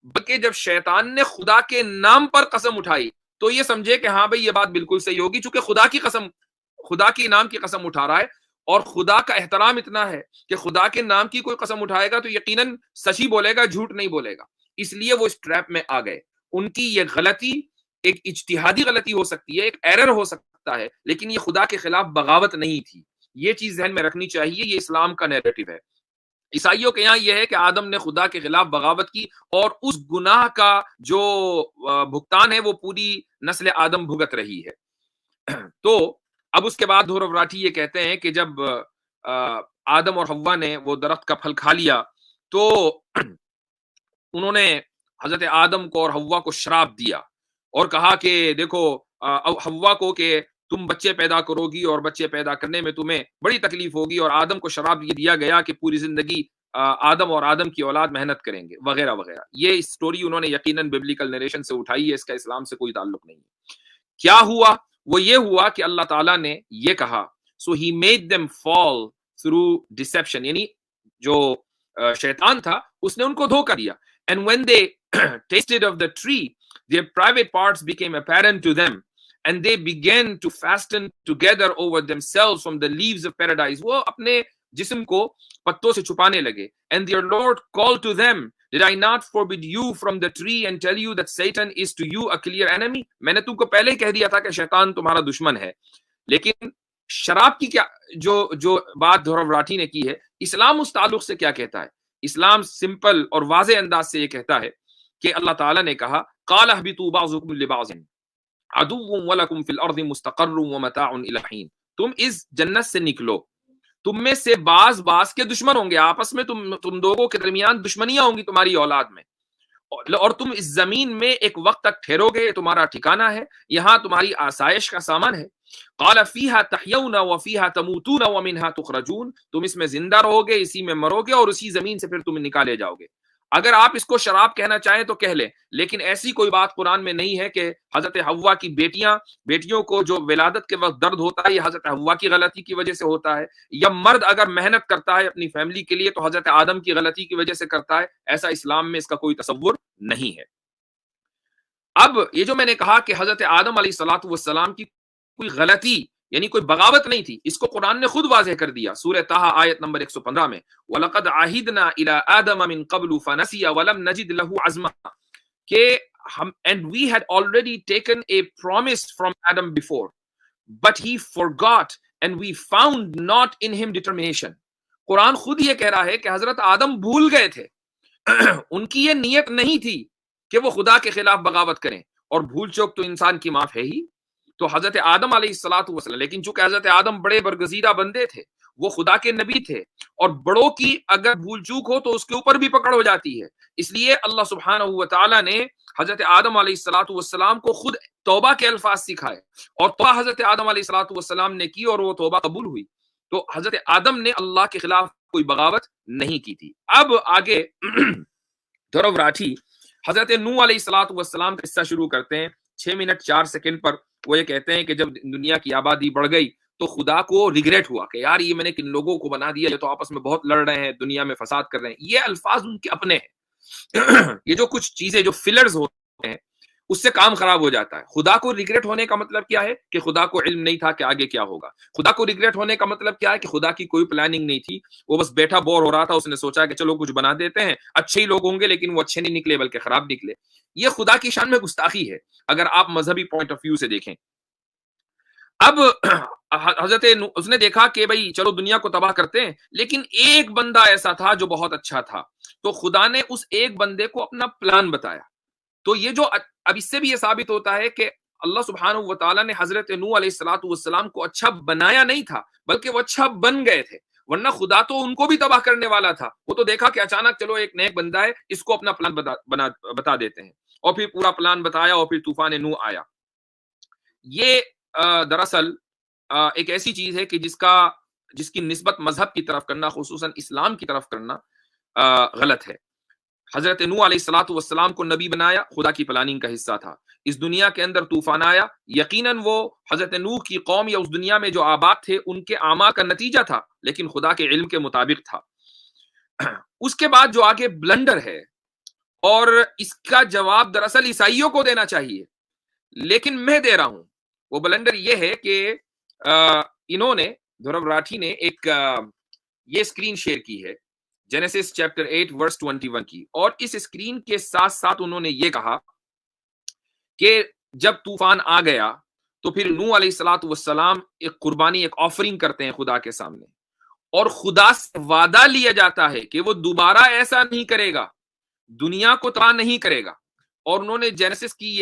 بلکہ جب شیطان نے خدا کے نام پر قسم اٹھائی تو یہ سمجھے کہ ہاں بھئی یہ بات بالکل صحیح ہوگی, چونکہ خدا کے نام کی قسم اٹھا رہا ہے اور خدا کا احترام اتنا ہے کہ خدا کے نام کی کوئی قسم اٹھائے گا تو یقیناً سچ ہی بولے گا, جھوٹ نہیں بولے گا. اس لیے وہ اس ٹریپ میں آ گئے. ان کی یہ غلطی ایک اجتہادی غلطی ہو سکتی ہے, ایک ایرر ہو سکتا ہے, لیکن یہ خدا کے خلاف بغاوت نہیں تھی. یہ چیز ذہن میں رکھنی چاہیے. یہ اسلام کا نیریٹو ہے. عیسائیوں کے یہاں یہ ہے کہ آدم نے خدا کے خلاف بغاوت کی اور اس گناہ کا جو بھگتان ہے وہ پوری نسل آدم بھگت رہی ہے. تو اب اس کے بعد دھور وراٹھی یہ کہتے ہیں کہ جب آدم اور حوا نے وہ درخت کا پھل کھا لیا تو انہوں نے حضرت آدم کو اور حوا کو شراپ دیا اور کہا کہ دیکھو حوا کو کہ تم بچے پیدا کرو گی اور بچے پیدا کرنے میں تمہیں بڑی تکلیف ہوگی, اور آدم کو شراپ یہ دیا گیا کہ پوری زندگی آدم اور آدم کی اولاد محنت کریں گے وغیرہ وغیرہ. یہ سٹوری انہوں نے یقیناً ببلیکل نریشن سے اٹھائی ہے, اس کا اسلام سے کوئی تعلق نہیں ہے. کیا ہوا؟ وہ یہ ہوا کہ اللہ تعالیٰ نے یہ کہا so he made them fall through deception, یعنی جو شیطان تھا اس نے ان کو دھوکہ دیا. And when they tasted of the tree, their private parts became apparent to them and they began to fasten together over themselves from the leaves of paradise. وہ اپنے جسم کو پتوں سے چھپانے لگے. And their Lord called to them, did I not forbid you from the tree and tell you that Satan is to you a clear enemy? میں نے تم کو پہلے ہی کہہ دیا تھا کہ شیطان تمہارا دشمن ہے. لیکن شراب کی کیا جو بات دھور وراٹھی نے کی ہے, اسلام اس تعلق سے کیا کہتا ہے؟ اسلام سمپل اور واضح انداز سے یہ کہتا ہے کہ اللہ تعالیٰ نے کہا قال اهبطوا بعضكم لبعض عدو ولكم في الارض مستقر ومتاع الى حين. تم اس جنت سے نکلو, تم میں سے بعض کے دشمن ہوں گے, آپس میں تم دونوں کے درمیان دشمنیاں ہوں گی تمہاری اولاد میں, اور تم اس زمین میں ایک وقت تک ٹھہرو گے, تمہارا ٹھکانہ ہے, یہاں تمہاری آسائش کا سامان ہے. قال فیہا تحیون وفیہا تموتون ومنہا تخرجون. تم اس میں زندہ رہو گے, اسی میں مرو گے, اور اسی زمین سے پھر تم نکالے جاؤ گے. اگر آپ اس کو شراب کہنا چاہیں تو کہہ لیں, لیکن ایسی کوئی بات قرآن میں نہیں ہے کہ حضرت حوا کی بیٹیوں کو جو ولادت کے وقت درد ہوتا ہے یہ حضرت حوا کی غلطی کی وجہ سے ہوتا ہے, یا مرد اگر محنت کرتا ہے اپنی فیملی کے لیے تو حضرت آدم کی غلطی کی وجہ سے کرتا ہے. ایسا اسلام میں اس کا کوئی تصور نہیں ہے. اب یہ جو میں نے کہا کہ حضرت آدم علیہ الصلوۃ والسلام کی کوئی غلطی یعنی کوئی بغاوت نہیں تھی. اس کو قرآن نے خود واضح کر دیا سورہ طٰہٰ آیت نمبر 115 میں, وَلَقَدْ عَهِدْنَا إِلَىٰ آدَمَ مِن قَبْلُ فَنَسِيَ وَلَمْ نَجِدْ لَهُ عَزْمًا, کہ and we had already taken a promise from Adam before, but he forgot and we found not in him determination. قرآن خود یہ کہہ رہا ہے کہ حضرت آدم بھول گئے تھے, ان کی یہ نیت نہیں تھی کہ وہ خدا کے خلاف بغاوت کریں, اور بھول چوک تو انسان کی معاف ہے ہی. تو حضرت آدم علیہ الصلوۃ والسلام, لیکن چونکہ حضرت آدم بڑے برگزیدہ بندے تھے, وہ خدا کے نبی تھے, اور بڑوں کی اگر بھول چوک ہو تو اس کے اوپر بھی پکڑ ہو جاتی ہے. اس لیے اللہ سبحانہ و تعالیٰ نے حضرت آدم علیہ الصلوۃ والسلام کو خود توبہ کے الفاظ سکھائے, اور توبہ حضرت آدم علیہ الصلوۃ والسلام نے کی اور وہ توبہ قبول ہوئی. تو حضرت آدم نے اللہ کے خلاف کوئی بغاوت نہیں کی تھی. اب آگے دھرو راٹھی حضرت نوح علیہ الصلوۃ والسلام کا قصہ شروع کرتے ہیں 6 منٹ 4 سیکنڈ پر. وہ یہ کہتے ہیں کہ جب دنیا کی آبادی بڑھ گئی تو خدا کو ریگریٹ ہوا کہ یار یہ میں نے کن لوگوں کو بنا دیا, یہ تو آپس میں بہت لڑ رہے ہیں, دنیا میں فساد کر رہے ہیں. یہ الفاظ ان کے اپنے ہیں. یہ جو کچھ چیزیں جو فلرز ہوتے ہیں اس سے کام خراب ہو جاتا ہے. خدا کو ریگریٹ ہونے کا مطلب کیا ہے کہ خدا کو علم نہیں تھا کہ آگے کیا ہوگا. خدا کو ریگریٹ ہونے کا مطلب کیا ہے کہ خدا کی کوئی پلاننگ نہیں تھی, وہ بس بیٹھا بور ہو رہا تھا, اس نے سوچا کہ چلو کچھ بنا دیتے ہیں, اچھے ہی لوگ ہوں گے لیکن وہ اچھے نہیں نکلے بلکہ خراب نکلے. یہ خدا کی شان میں گستاخی ہے اگر آپ مذہبی پوائنٹ آف ویو سے دیکھیں. اب حضرت اس نے دیکھا کہ بھائی چلو دنیا کو تباہ کرتے ہیں, لیکن ایک بندہ ایسا تھا جو بہت اچھا تھا, تو خدا نے اس ایک بندے کو اپنا پلان بتایا. تو یہ جو اب اس سے بھی یہ ثابت ہوتا ہے کہ اللہ سبحانہ و تعالیٰ نے حضرت نوح علیہ الصلوۃ والسلام کو اچھا بنایا نہیں تھا بلکہ وہ اچھا بن گئے تھے, ورنہ خدا تو ان کو بھی تباہ کرنے والا تھا. وہ تو دیکھا کہ اچانک چلو ایک نیک بندہ ہے, اس کو اپنا پلان بتا دیتے ہیں, اور پھر پورا پلان بتایا اور پھر طوفان نوح آیا. یہ دراصل ایک ایسی چیز ہے کہ جس کی نسبت مذہب کی طرف کرنا, خصوصاً اسلام کی طرف کرنا غلط ہے. حضرت نوح علیہ الصلوۃ والسلام کو نبی بنایا, خدا کی پلاننگ کا حصہ تھا. اس دنیا کے اندر طوفان آیا, یقیناً وہ حضرت نوح کی قوم یا اس دنیا میں جو آباد تھے ان کے اعمال کا نتیجہ تھا, لیکن خدا کے علم کے مطابق تھا. اس کے بعد جو آگے بلنڈر ہے, اور اس کا جواب دراصل عیسائیوں کو دینا چاہیے لیکن میں دے رہا ہوں. وہ بلنڈر یہ ہے کہ انہوں نے دھرو راٹھی نے ایک یہ اسکرین شیئر کی ہے جینیسس چیپٹر 8 ورس 21 کی, اور اس اسکرین کے ساتھ ساتھ انہوں نے یہ کہا کہ جب طوفان آ گیا تو پھر نوح علیہ الصلوۃ والسلام ایک قربانی, ایک آفرنگ کرتے ہیں خدا کے سامنے, اور خدا سے وعدہ لیا جاتا ہے کہ وہ دوبارہ ایسا نہیں کرے گا, دنیا کو تباہ نہیں کرے گا. اور انہوں نے جینیسس کی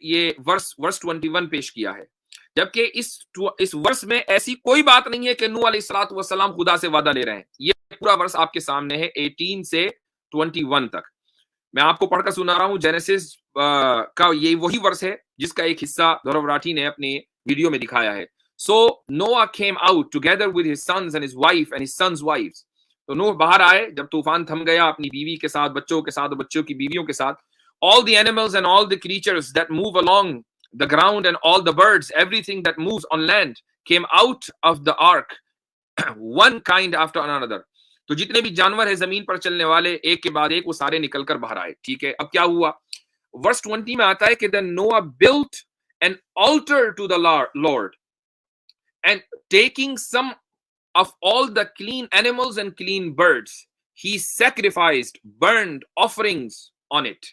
یہ ورس 21 پیش کیا ہے, جبکہ اس ورس میں ایسی کوئی بات نہیں ہے کہ نوح علیہ الصلوۃ والسلام خدا سے وعدہ لے رہے ہیں. یہ پورا ورس آپ کے سامنے ہے 18 سے 21 تک. میں آپ کو پڑھ کر سنا رہا ہوں. جینیسس کا یہ وہی ورس ہے جس کا ایک حصہ دھرو راٹھی نے اپنے ویڈیو میں دکھایا ہے. So Noah came out together with his sons and his wife and his sons' wives. تو نوح باہر آئے جب طوفان تھم گیا, اپنی بیوی کے ساتھ, بچوں کے ساتھ, بچوں کی بیویوں کے ساتھ. All the animals and all the creatures that move along the ground and all the birds, everything that moves on land came out of the ark, one kind after another. تو جتنے بھی جانور ہیں زمین پر چلنے والے, ایک کے بعد ایک وہ سارے نکل کر باہر آئے. ٹھیک ہے, اب کیا ہوا؟ ورس 20 میں آتا ہے کہ then Noah built an altar to the Lord, and taking some of all the clean animals and clean birds, he sacrificed burnt offerings on it.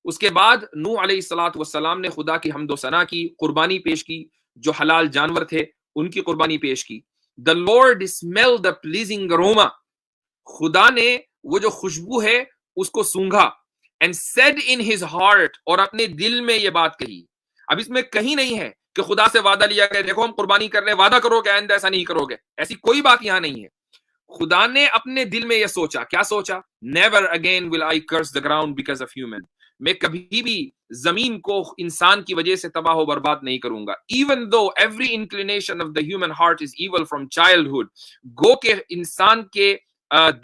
اس کے بعد نوح علیہ الصلوۃ والسلام نے خدا کی حمد و ثنا کی, قربانی پیش کی, جو حلال جانور تھے ان کی قربانی پیش کی. The Lord smelled the pleasing aroma, خدا نے وہ جو خوشبو ہے اس کو سونگھا, and said in his heart, اور اپنے دل میں یہ بات کہی. اب اس میں کہیں نہیں ہے کہ خدا سے وعدہ لیا گیا, دیکھو ہم قربانی کر رہے, وعدہ کرو کہ آئندہ ایسا نہیں کرو گے, ایسی کوئی بات یہاں نہیں ہے. خدا نے اپنے دل میں یہ سوچا. کیا سوچا؟ Never again will I curse the ground because of human. میں کبھی بھی زمین کو انسان کی وجہ سے تباہ و برباد نہیں کروں گا. Even though every inclination of the human heart is evil from childhood, گو کہ انسان کے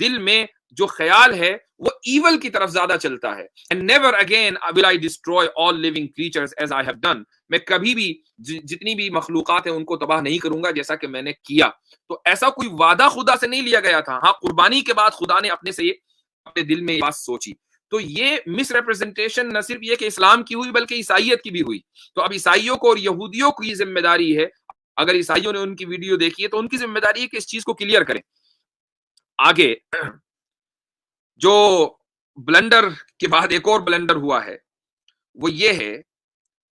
دل میں جو خیال ہے وہ ایول کی طرف زیادہ چلتا ہے. And never again will I destroy all living creatures as I have done. میں کبھی بھی جتنی بھی مخلوقات ہیں ان کو تباہ نہیں کروں گا جیسا کہ میں نے کیا. تو ایسا کوئی وعدہ خدا سے نہیں لیا گیا تھا. ہاں, قربانی کے بعد خدا نے اپنے سے اپنے دل میں یہ بات سوچی. تو یہ مس ریپرزنٹیشن نہ صرف یہ کہ اسلام کی ہوئی بلکہ عیسائیت کی بھی ہوئی. تو اب عیسائیوں کو اور یہودیوں کی ذمہ داری ہے اگر عیسائیوں نے ان کی ویڈیو دیکھی ہے تو ان کی ذمہ داری ہے کہ اس چیز کو کلیئر کریں. آگے جو بلنڈر کے بعد ایک اور بلنڈر ہوا ہے وہ یہ ہے،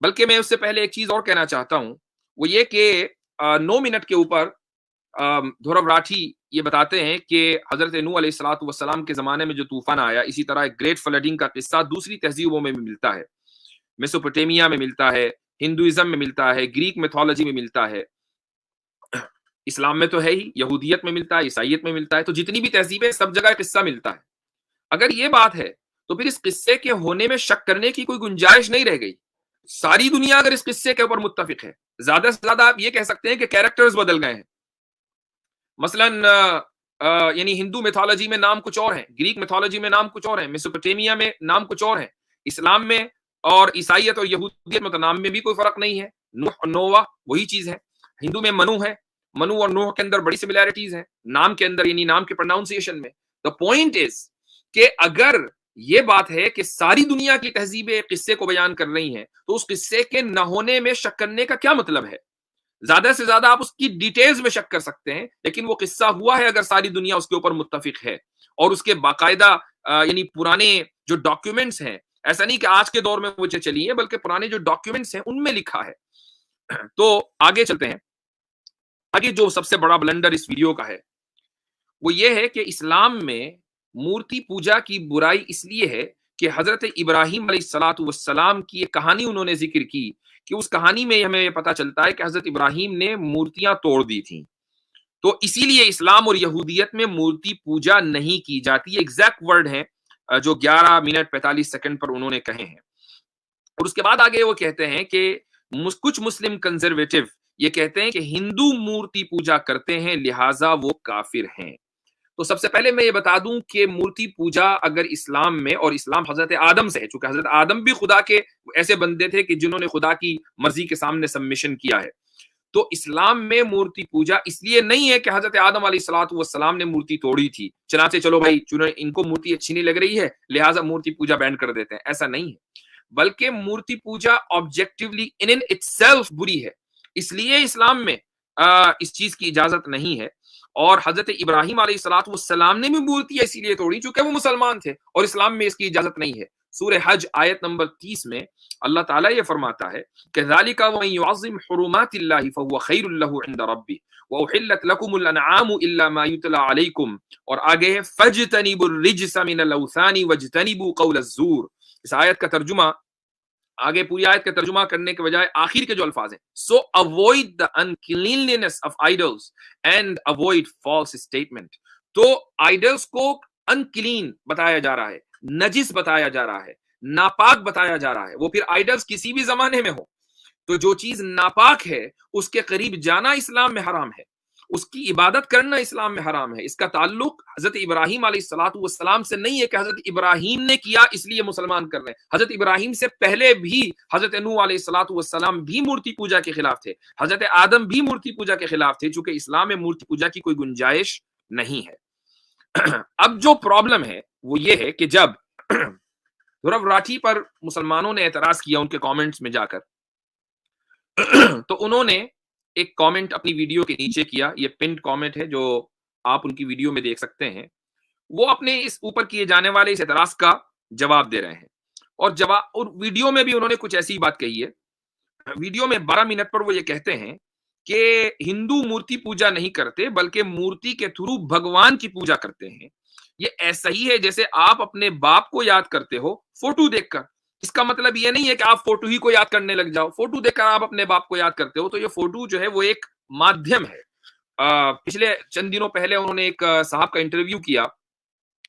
بلکہ میں اس سے پہلے ایک چیز اور کہنا چاہتا ہوں، وہ یہ کہ 9 منٹ کے اوپر دھرو راٹھی یہ بتاتے ہیں کہ حضرت نوح علیہ الصلوۃ والسلام کے زمانے میں جو طوفان آیا، اسی طرح ایک گریٹ فلڈنگ کا قصہ دوسری تہذیبوں میں بھی ملتا ہے. میسوپوٹیمیا میں ملتا ہے، ہندوازم میں ملتا ہے، گریک میتھولوجی میں ملتا ہے، اسلام میں تو ہے ہی، یہودیت میں ملتا ہے، عیسائیت میں ملتا ہے. تو جتنی بھی تہذیبیں سب جگہ قصہ ملتا ہے. اگر یہ بات ہے تو پھر اس قصے کے ہونے میں شک کرنے کی کوئی گنجائش نہیں رہ گئی. ساری دنیا اگر اس قصے کے اوپر متفق ہے، زیادہ سے زیادہ آپ یہ کہہ سکتے ہیں کہ کیریکٹرز بدل گئے ہیں. مثلا یعنی ہندو میتھولوجی میں نام کچھ اور ہیں، گریک میتھولوجی میں نام کچھ اور ہیں، میسوپوٹیمیا میں نام کچھ اور ہیں، اسلام میں اور عیسائیت اور یہودیت میں تو نام میں بھی کوئی فرق نہیں ہے. نوح اور نوح وہی چیز ہے. ہندو میں منو ہے، منو اور نوح کے اندر بڑی سملیرٹیز ہیں نام کے اندر، یعنی نام کے پروناؤنسیشن میں. دا پوائنٹ از کہ اگر یہ بات ہے کہ ساری دنیا کی تہذیبیں قصے کو بیان کر رہی ہیں تو اس قصے کے نہ ہونے میں شک کرنے کا کیا مطلب ہے؟ زیادہ سے زیادہ آپ اس کی ڈیٹیلز میں شک کر سکتے ہیں، لیکن وہ قصہ ہوا ہے اگر ساری دنیا اس کے اوپر متفق ہے اور اس کے باقاعدہ یعنی پرانے جو ڈاکیومنٹس ہیں، ایسا نہیں کہ آج کے دور میں وہ چلی ہیں، بلکہ پرانے جو ڈاکیومنٹس ہیں ان میں لکھا ہے. تو آگے چلتے ہیں. آگے جو سب سے بڑا بلنڈر اس ویڈیو کا ہے وہ یہ ہے کہ اسلام میں مورتی پوجا کی برائی اس لیے ہے کہ حضرت ابراہیم علیہ الصلوۃ والسلام کی ایک کہانی انہوں نے ذکر کی کہ اس کہانی میں ہمیں یہ پتا چلتا ہے کہ حضرت ابراہیم نے مورتیاں توڑ دی تھیں، تو اسی لیے اسلام اور یہودیت میں مورتی پوجا نہیں کی جاتی. ایگزیکٹ ورڈ ہیں جو 11 منٹ 45 سیکنڈ پر انہوں نے کہے ہیں. اور اس کے بعد آگے وہ کہتے ہیں کہ کچھ مسلم کنزرویٹو یہ کہتے ہیں کہ ہندو مورتی پوجا کرتے ہیں لہٰذا وہ کافر ہیں. تو سب سے پہلے میں یہ بتا دوں کہ مورتی پوجا اگر اسلام میں، اور اسلام حضرت آدم سے ہے، چونکہ حضرت آدم بھی خدا کے ایسے بندے تھے کہ جنہوں نے خدا کی مرضی کے سامنے سبمیشن کیا ہے، تو اسلام میں مورتی پوجا اس لیے نہیں ہے کہ حضرت آدم علیہ الصلوۃ والسلام نے مورتی توڑی تھی چنانچہ چلو بھائی ان کو مورتی اچھی نہیں لگ رہی ہے لہٰذا مورتی پوجا بین کر دیتے ہیں. ایسا نہیں ہے، بلکہ مورتی پوجا آبجیکٹیولی ان اٹ سیلف بری ہے، اس لیے اسلام میں اس چیز کی اجازت نہیں ہے. اور حضرت ابراہیم علیہ الصلوۃ والسلام نے بھی مورتیاں اسی لیے توڑی چونکہ وہ مسلمان تھے، اور اسلام میں اس کی اجازت نہیں ہے. سورہ حج آیت نمبر 30 میں اللہ تعالیٰ یہ فرماتا ہے کہ ذالک ومن یعظم حرمات اللہ فهو خیر له عند ربه واحلت لكم الانعام الا ما يتلى عليكم، اور آگے ہے فاجتنبوا الرجس من الاوثان واجتنبوا قول الزور. اس آیت کا ترجمہ آگے پوری آیت کا ترجمہ کرنے کے بجائے آخر کے جو الفاظ ہیں so avoid the uncleanliness of idols and avoid false statement. تو آئیڈلز کو انکلین بتایا جا رہا ہے، نجس بتایا جا رہا ہے، ناپاک بتایا جا رہا ہے. وہ پھر آئیڈلز کسی بھی زمانے میں ہو، تو جو چیز ناپاک ہے اس کے قریب جانا اسلام میں حرام ہے، اس کی عبادت کرنا اسلام میں حرام ہے. اس کا تعلق حضرت ابراہیم علیہ الصلوۃ والسلام سے نہیں ہے کہ حضرت ابراہیم نے کیا اس لیے مسلمان کر رہے ہیں. حضرت ابراہیم سے پہلے بھی حضرت نوح علیہ الصلوۃ والسلام بھی مورتی پوجا کے خلاف تھے، حضرت آدم بھی مورتی پوجا کے خلاف تھے، چونکہ اسلام میں مورتی پوجا کی کوئی گنجائش نہیں ہے. اب جو پرابلم ہے وہ یہ ہے کہ جب دھرو راٹھی پر مسلمانوں نے اعتراض کیا ان کے کامنٹس میں جا کر، تو انہوں نے ایک کامنٹ اپنی ویڈیو کے نیچے کیا، یہ پنڈ کامنٹ ہے جو آپ ان کی ویڈیو میں دیکھ سکتے ہیں. وہ اپنے اس اوپر کیے جانے والے اس اعتراض کا جواب دے رہے ہیں، اور ویڈیو میں بھی انہوں نے کچھ ایسی بات کہی ہے. ویڈیو میں 12 منٹ پر وہ یہ کہتے ہیں کہ ہندو مورتی پوجا نہیں کرتے بلکہ مورتی کے تھرو بھگوان کی پوجا کرتے ہیں. یہ ایسا ہی ہے جیسے آپ اپنے باپ کو یاد کرتے ہو فوٹو دیکھ کر. اس کا مطلب یہ نہیں ہے کہ آپ فوٹو ہی کو یاد کرنے لگ جاؤ. فوٹو دیکھ کر آپ اپنے باپ کو یاد کرتے ہو تو یہ فوٹو جو ہے وہ ایک مادھیم ہے. پچھلے چند دنوں پہلے انہوں نے ایک صاحب کا انٹرویو کیا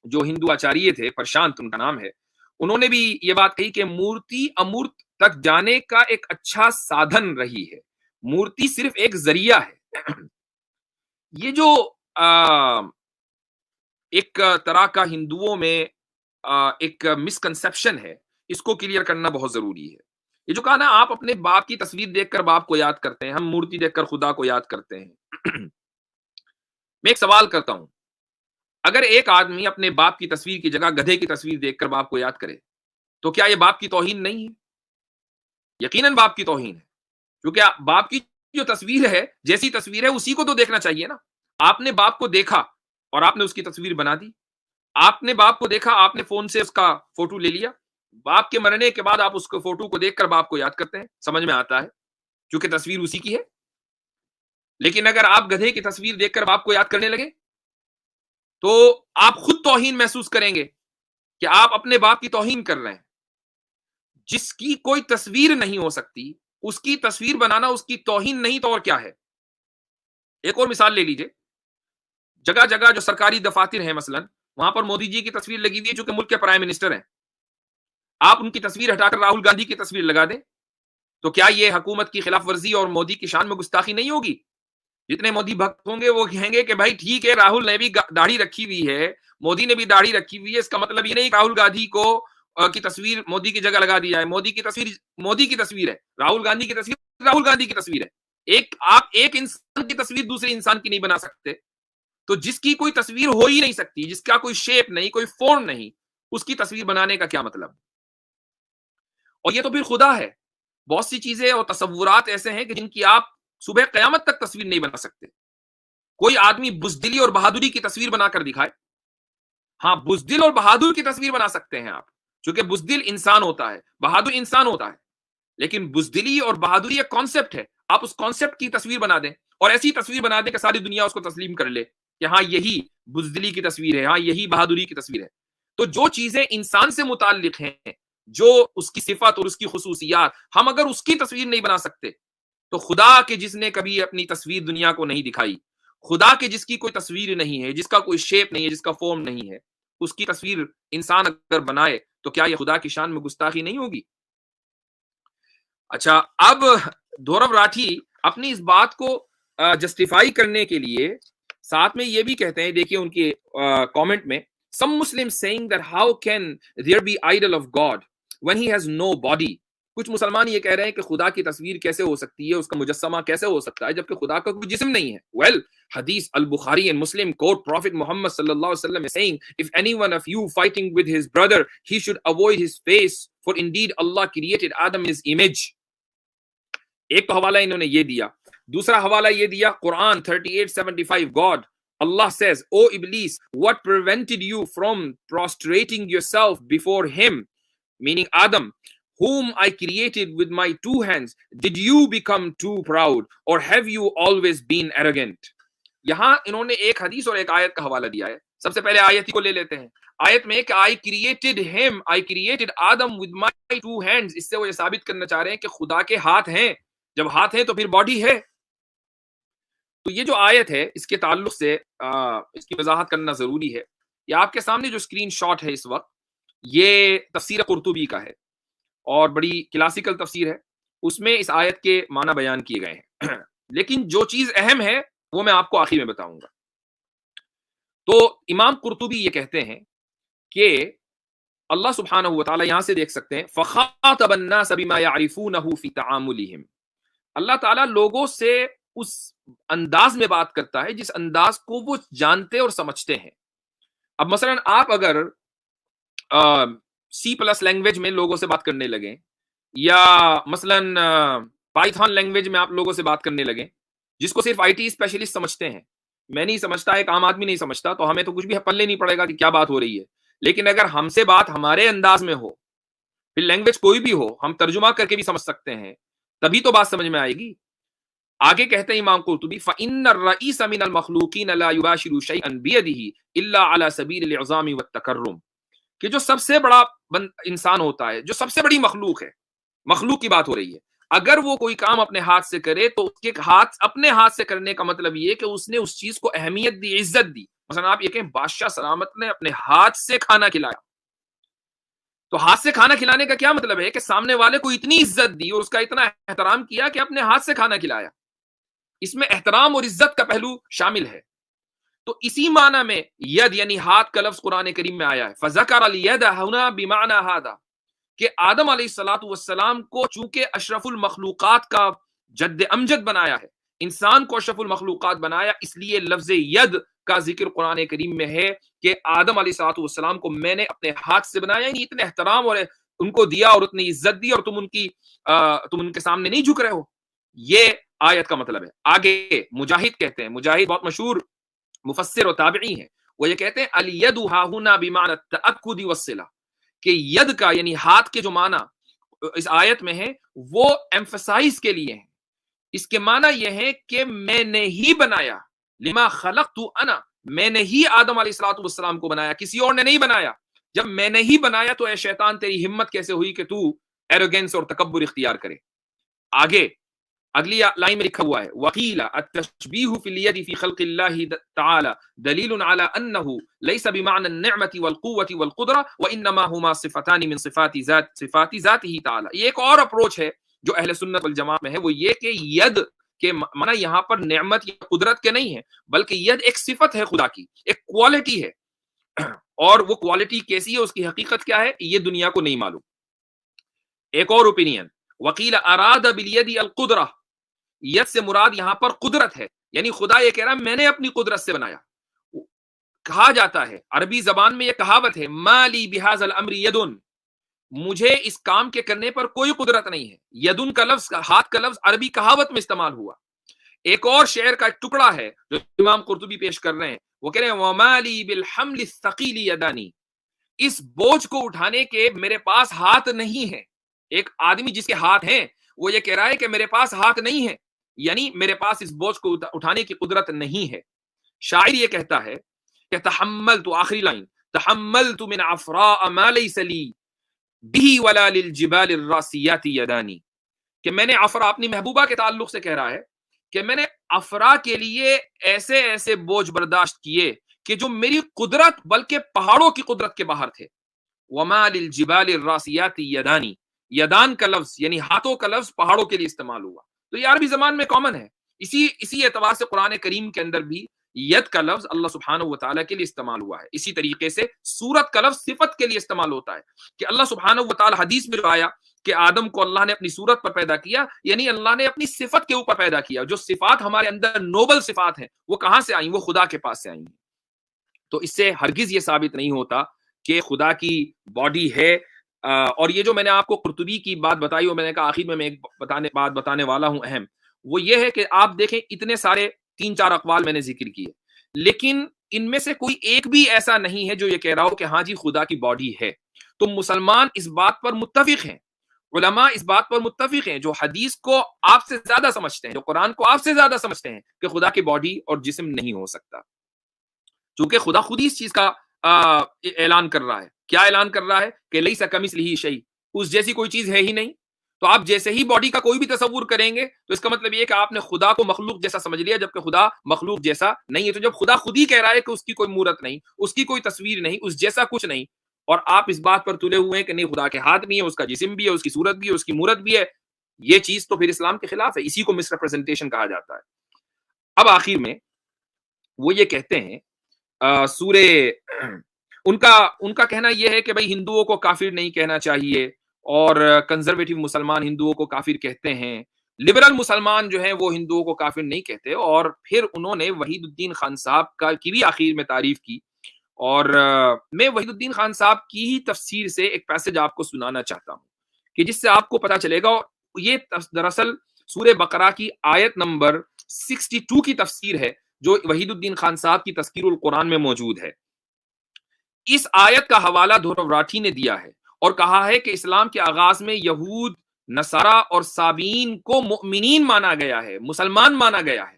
جو ہندو آچاریہ تھے، پرشانت ان کا نام ہے. انہوں نے بھی یہ بات کہی کہ مورتی امورت تک جانے کا ایک اچھا سادھن رہی ہے، مورتی صرف ایک ذریعہ ہے. یہ جو ایک طرح کا ہندوؤں میں ایک مسکنسپشن ہے، اس کو کلیئر کرنا بہت ضروری ہے. یہ جو کہا نا آپ اپنے باپ کی تصویر دیکھ کر باپ کو یاد کرتے ہیں، ہم مورتی دیکھ کر خدا کو یاد کرتے ہیں. میں ایک سوال کرتا ہوں، اگر ایک آدمی اپنے باپ کی تصویر کی جگہ گدھے کی تصویر دیکھ کر باپ کو یاد کرے تو کیا یہ باپ کی توہین نہیں ہے؟ یقیناً باپ کی توہین ہے، کیونکہ باپ کی جو تصویر ہے جیسی تصویر ہے اسی کو تو دیکھنا چاہیے نا. آپ نے باپ کو دیکھا اور آپ نے اس کی تصویر بنا دی. آپ نے باپ کو دیکھا, آپ نے فون سے اس کا فوٹو لے لیا, باپ کے مرنے کے بعد آپ اس کو فوٹو کو دیکھ کر باپ کو یاد کرتے ہیں, سمجھ میں آتا ہے کیونکہ تصویر اسی کی ہے. لیکن اگر آپ گدھے کی تصویر دیکھ کر باپ کو یاد کرنے لگے تو آپ خود توہین محسوس کریں گے کہ آپ اپنے باپ کی توہین کر رہے ہیں. جس کی کوئی تصویر نہیں ہو سکتی اس کی تصویر بنانا اس کی توہین نہیں تو اور کیا ہے. ایک اور مثال لے لیجئے, جگہ جگہ جو سرکاری دفاتر ہیں مثلا وہاں پر مودی جی کی تصویر لگی ہوئی ہے چونکہ ملک کے پرائم منسٹر ہیں. آپ ان کی تصویر ہٹا کر راہل گاندھی کی تصویر لگا دیں تو کیا یہ حکومت کی خلاف ورزی اور مودی کی شان میں گستاخی نہیں ہوگی؟ جتنے مودی بھکت ہوں گے وہ کہیں گے کہ بھائی ٹھیک ہے, راہل نے بھی داڑھی رکھی ہوئی ہے, مودی نے بھی داڑھی رکھی ہوئی ہے, اس کا مطلب یہ نہیں راہل گاندھی کو کی تصویر مودی کی جگہ لگا دی جائے. مودی کی تصویر مودی کی تصویر ہے, راہل گاندھی کی تصویر راہل گاندھی کی تصویر ہے. آپ ایک انسان کی تصویر دوسرے انسان کی نہیں بنا سکتے. تو جس کی کوئی تصویر ہو ہی نہیں سکتی, جس کا کوئی شیپ نہیں, کوئی فارم نہیں, اس کی تصویر بنانے کا کیا مطلب؟ اور یہ تو پھر خدا ہے. بہت سی چیزیں اور تصورات ایسے ہیں کہ جن کی آپ صبح قیامت تک تصویر نہیں بنا سکتے. کوئی آدمی بزدلی اور بہادری کی تصویر بنا کر دکھائے, ہاں بزدل اور بہادر کی تصویر بنا سکتے ہیں آپ, چونکہ بزدل انسان ہوتا ہے, بہادر انسان ہوتا ہے. لیکن بزدلی اور بہادری ایک کانسیپٹ ہے, آپ اس کانسیپٹ کی تصویر بنا دیں اور ایسی تصویر بنا دیں کہ ساری دنیا اس کو تسلیم کر لے کہ ہاں یہی بزدلی کی تصویر ہے, ہاں یہی بہادری کی تصویر ہے. تو جو چیزیں انسان سے متعلق ہیں, جو اس کی صفات اور اس کی خصوصیات, ہم اگر اس کی تصویر نہیں بنا سکتے تو خدا کے جس نے کبھی اپنی تصویر دنیا کو نہیں دکھائی, خدا کے جس کی کوئی تصویر نہیں ہے, جس کا کوئی شیپ نہیں ہے, جس کا فارم نہیں ہے, اس کی تصویر انسان اگر بنائے تو کیا یہ خدا کی شان میں گستاخی نہیں ہوگی؟ اچھا, اب دھورو راٹھی اپنی اس بات کو جسٹیفائی کرنے کے لیے ساتھ میں یہ بھی کہتے ہیں, دیکھیے ان کے کامنٹ میں, some Muslims saying that how can there be idol of God when he has no body. کچھ مسلمان یہ کہہ رہے ہیں کہ خدا کی تصویر کیسے ہو سکتی ہے, اس کا مجسمہ کیسے ہو سکتا ہے جبکہ خدا کا کوئی جسم نہیں ہے. well حدیث البخاری and Muslim quote Prophet Muhammad sallallahu alaihi wasallam is saying, if any one of you fighting with his brother he should avoid his face, for indeed Allah created Adam in his image. ایک تو حوالہ انہوں نے یہ دیا. دوسرا حوالہ یہ دیا قرآن 38:75, God Allah says, O Iblis, what prevented you from prostrating yourself before him, meaning Adam, whom I created with my two hands? Did you become too proud or have you always been arrogant? یہاں انہوں نے ایک حدیث اور ایک آیت کا حوالہ دیا ہے. سب سے پہلے آیت کو لے لیتے ہیں. آیت میں کہ I created Adam with my two hands, اس سے وہ یہ ثابت کرنا چاہ رہے ہیں کہ خدا کے ہاتھ ہیں. جب ہاتھ ہیں تو پھر باڈی ہے. تو یہ جو آیت ہے اس کے تعلق سے اس کی وضاحت کرنا ضروری ہے. یہ آپ کے سامنے جو اسکرین شاٹ ہے اس وقت, یہ تفسیر قرطبی کا ہے اور بڑی کلاسیکل تفسیر ہے. اس میں اس آیت کے معنی بیان کیے گئے ہیں, لیکن جو چیز اہم ہے وہ میں آپ کو آخر میں بتاؤں گا. تو امام قرطبی یہ کہتے ہیں کہ اللہ سبحانہ وتعالی, یہاں سے دیکھ سکتے ہیں, فخاطب الناس بما يعرفونه في تعاملهم. اللہ تعالیٰ لوگوں سے اس انداز میں بات کرتا ہے جس انداز کو وہ جانتے اور سمجھتے ہیں. اب مثلا آپ اگر C+ لینگویج میں لوگوں سے بات کرنے لگیں, یا مثلا پائتھن لینگویج میں آپ لوگوں سے بات کرنے لگیں, جس کو صرف IT اسپیشلسٹ سمجھتے ہیں, میں نہیں سمجھتا, ایک عام آدمی نہیں سمجھتا, تو ہمیں تو کچھ بھی پلے نہیں پڑے گا کہ کیا بات ہو رہی ہے. لیکن اگر ہم سے بات ہمارے انداز میں ہو, پھر لینگویج کوئی بھی ہو, ہم ترجمہ کر کے بھی سمجھ سکتے ہیں, تبھی تو بات سمجھ میں آئے گی. آگے کہتے ہیں امام قرطبی, فَإِنَّ الرَّئِيسَ مِنَ الْمَخْلُوقِينَ لَا يُبَاشِرُ شَيْئًا بِيَدِهِ إِلَّا عَلَى سَبِيلِ الْإِعْظَامِ وَالتَّكَرُّمِ. کہ جو سب سے بڑا انسان ہوتا ہے, جو سب سے بڑی مخلوق ہے, مخلوق کی بات ہو رہی ہے, اگر وہ کوئی کام اپنے ہاتھ سے کرے تو اس کے ہاتھ اپنے ہاتھ سے کرنے کا مطلب یہ کہ اس نے اس چیز کو اہمیت دی, عزت دی. مثلا آپ یہ کہیں بادشاہ سلامت نے اپنے ہاتھ سے کھانا کھلایا, تو ہاتھ سے کھانا کھلانے کا کیا مطلب ہے کہ سامنے والے کو اتنی عزت دی اور اس کا اتنا احترام کیا کہ اپنے ہاتھ سے کھانا کھلایا. اس میں احترام اور عزت کا پہلو شامل ہے. تو اسی معنی میں ید یعنی ہاتھ کا لفظ قرآن کریم میں آیا ہے. فذکر الید ہنا بمعنی ھذا, کہ آدم علیہ الصلوۃ والسلام کو چونکہ اشرف المخلوقات کا جد امجد بنایا ہے, انسان کو اشرف المخلوقات بنایا, اس لیے لفظ ید کا ذکر قرآن کریم میں ہے کہ آدم علیہ الصلوۃ والسلام کو میں نے اپنے ہاتھ سے بنایا. یعنی اتنے احترام اور ان کو دیا اور اتنی عزت دی, اور تم ان کے سامنے نہیں جھک رہے ہو. یہ آیت کا مطلب ہے. آگے مجاہد کہتے ہیں، مجاہد بہت مشہور مفسر و تابعی ہیں، وہ یہ کہتے ہیں الید ہا ہنا بمعنی التأکد والصلہ، کہ ید کا یعنی ہاتھ کے جو معنی اس آیت میں ہے وہ ایمفسائز کے لیے ہے. اس کے معنی یہ ہے کہ میں نے ہی بنایا، لما خلقت انا، میں نے ہی آدم علیہ الصلوۃ والسلام کو بنایا، کسی اور نے نہیں بنایا. جب میں نے ہی بنایا تو اے شیطان تیری ہمت کیسے ہوئی کہ تو ایروگینس اور تکبر اختیار کرے. آگے اگلی لائن میں لکھا ہوا ہے وقیل التشبیہ فی الید فی خلق اللہ تعالی دلیل علی انہ لیس بمعنى النعمة والقوة والقدرة وانما هما صفتان من صفات ذاته تعالی. یہ ایک اور اپروچ ہے جو اہل سنت والجماعت میں ہے، وہ یہ کہ ید کے معنی یہاں پر نعمت یا قدرت کے نہیں ہے، بلکہ ید ایک صفت ہے خدا کی، ایک کوالٹی ہے، اور وہ کوالٹی کیسی ہے، اس کی حقیقت کیا ہے، یہ دنیا کو نہیں معلوم. ایک اور اوپینین وقیل اراد بالید القدرہ، ید سے مراد یہاں پر قدرت ہے، یعنی خدا یہ کہہ رہا ہے میں نے اپنی قدرت سے بنایا. کہا جاتا ہے عربی زبان میں یہ کہاوت ہے ما لی بہذا الامر یدن، مجھے اس کام کے کرنے پر کوئی قدرت نہیں ہے. یدن کا لفظ، ہاتھ کا لفظ عربی کہاوت میں استعمال ہوا. ایک اور شعر کا ایک ٹکڑا ہے جو امام قرطبی پیش کر رہے ہیں، وہ کہہ رہے ہیں وما لی بالحمل الثقیل یدانی، اس بوجھ کو اٹھانے کے میرے پاس ہاتھ نہیں ہے. ایک آدمی جس کے ہاتھ ہیں وہ یہ کہہ رہا ہے کہ میرے پاس ہاتھ نہیں ہے، یعنی میرے پاس اس بوجھ کو اٹھانے کی قدرت نہیں ہے. شاعر یہ کہتا ہے کہ تحملت، آخری لائن، تحملت من عفراء ما لیس لی بھی ولا للجبال الراسیات یدانی، کہ میں نے عفرا اپنی محبوبہ کے تعلق سے کہہ رہا ہے کہ میں نے عفرا کے لیے ایسے ایسے بوجھ برداشت کیے کہ جو میری قدرت بلکہ پہاڑوں کی قدرت کے باہر تھے. وما للجبال الراسیات یدانی، یدان کا لفظ یعنی ہاتھوں کا لفظ پہاڑوں کے لیے استعمال ہوا، تو یہ عربی زبان میں کامن ہے. اسی اعتبار سے قرآن کریم کے اندر بھی ید کا لفظ اللہ سبحانہ و تعالیٰ کے لیے استعمال ہوا ہے. اسی طریقے سے سورت کا لفظ صفت کے لیے استعمال ہوتا ہے، کہ اللہ سبحانہ و تعالیٰ حدیث میں آیا کہ آدم کو اللہ نے اپنی صورت پر پیدا کیا، یعنی اللہ نے اپنی صفت کے اوپر پیدا کیا. جو صفات ہمارے اندر نوبل صفات ہیں وہ کہاں سے آئیں؟ وہ خدا کے پاس سے آئیں. تو اس سے ہرگز یہ ثابت نہیں ہوتا کہ خدا کی باڈی ہے. اور یہ جو میں نے آپ کو قرطبی کی بات بتائی، اور میں نے کہا آخر میں ایک بات بتانے والا ہوں اہم، وہ یہ ہے کہ آپ دیکھیں اتنے سارے 3-4 اقوال میں نے ذکر کیے، لیکن ان میں سے کوئی ایک بھی ایسا نہیں ہے جو یہ کہہ رہا ہو کہ ہاں جی خدا کی باڈی ہے. تو مسلمان اس بات پر متفق ہیں، علماء اس بات پر متفق ہیں، جو حدیث کو آپ سے زیادہ سمجھتے ہیں، جو قرآن کو آپ سے زیادہ سمجھتے ہیں، کہ خدا کی باڈی اور جسم نہیں ہو سکتا، چونکہ خدا خود ہی اس چیز کا اعلان کر رہا ہے. کیا اعلان کر رہا ہے؟ کہ لیس کمثلہ شیء، اس جیسی کوئی چیز ہے ہی نہیں. تو آپ جیسے ہی باڈی کا کوئی بھی تصور کریں گے تو اس کا مطلب یہ کہ آپ نے خدا کو مخلوق جیسا سمجھ لیا، جبکہ خدا مخلوق جیسا نہیں ہے. تو جب خدا خود ہی کہہ رہا ہے کہ اس کی کوئی مورت نہیں، اس کی کوئی تصویر نہیں، اس جیسا کچھ نہیں، اور آپ اس بات پر تلے ہوئے ہیں کہ نہیں خدا کے ہاتھ بھی ہے، اس کا جسم بھی ہے، اس کی صورت بھی ہے، اس کی مورت بھی ہے، یہ چیز تو پھر اسلام کے خلاف ہے. اسی کو مس ریپرزنٹیشن کہا جاتا ہے. اب آخر میں وہ یہ کہتے ہیں سورہ ان کا کہنا یہ ہے کہ بھائی ہندوؤں کو کافر نہیں کہنا چاہیے، اور کنزرویٹو مسلمان ہندوؤں کو کافر کہتے ہیں، لبرل مسلمان جو ہیں وہ ہندوؤں کو کافر نہیں کہتے. اور پھر انہوں نے وحید الدین خان صاحب کی بھی آخر میں تعریف کی، اور میں وحید الدین خان صاحب کی ہی تفسیر سے ایک پیسج آپ کو سنانا چاہتا ہوں کہ جس سے آپ کو پتا چلے گا. یہ دراصل سورہ بقرہ کی آیت نمبر 62 کی تفسیر ہے جو وحید الدین خان صاحب کی تذکیر القرآن میں موجود ہے. اس آیت کا حوالہ دھرو راٹھی نے دیا ہے اور کہا ہے کہ اسلام کے آغاز میں یہود، نصارہ اور سابین کو مؤمنین مانا گیا ہے، مسلمان مانا گیا ہے.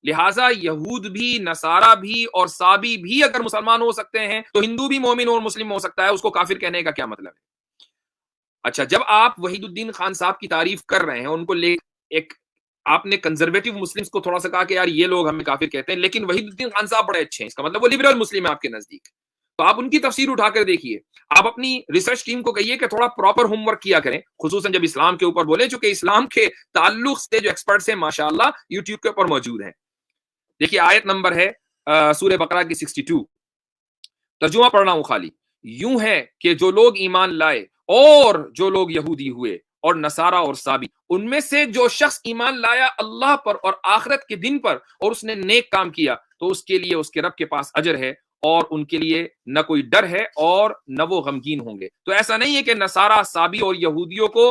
لہٰذا یہود بھی، نصارہ بھی اور سابی بھی اگر مسلمان ہو سکتے ہیں تو ہندو بھی مومن اور مسلم ہو سکتا ہے. اس کو کافر کہنے کا کیا مطلب ہے؟ اچھا، جب آپ وحید الدین خان صاحب کی تعریف کر رہے ہیں، ان کو لے ایک آپ نے کنزرویٹو مسلمز کو تھوڑا سا کہا کہ یار یہ لوگ ہمیں کافر کہتے ہیں، لیکن وحید الدین خان صاحب بڑے اچھے ہیں، اس کا مطلب وہ لبرل مسلم ہے آپ کے نزدیک. تو آپ ان کی تفسیر اٹھا کر دیکھیے. آپ اپنی ریسرچ ٹیم کو کہیے کہ تھوڑا پراپر ہوم ورک کیا کریں، خصوصاً جب اسلام کے اوپر بولے، چونکہ اسلام کے تعلق سے جو ایکسپرٹس ہیں ماشاءاللہ یوٹیوب کے اوپر موجود ہیں. دیکھیے آیت نمبر ہے سورہ بقرہ کی 62. ترجمہ پڑھ رہا ہوں خالی. یوں ہے کہ جو لوگ ایمان لائے اور جو لوگ یہودی ہوئے اور نصارہ اور سابی، ان میں سے جو شخص ایمان لایا اللہ پر اور آخرت کے دن پر اور اس نے نیک کام کیا، تو اس کے لیے اس کے رب کے پاس اجر ہے، اور ان کے لیے نہ کوئی ڈر ہے اور نہ وہ غمگین ہوں گے. تو ایسا نہیں ہے کہ نصارہ، سابی اور یہودیوں کو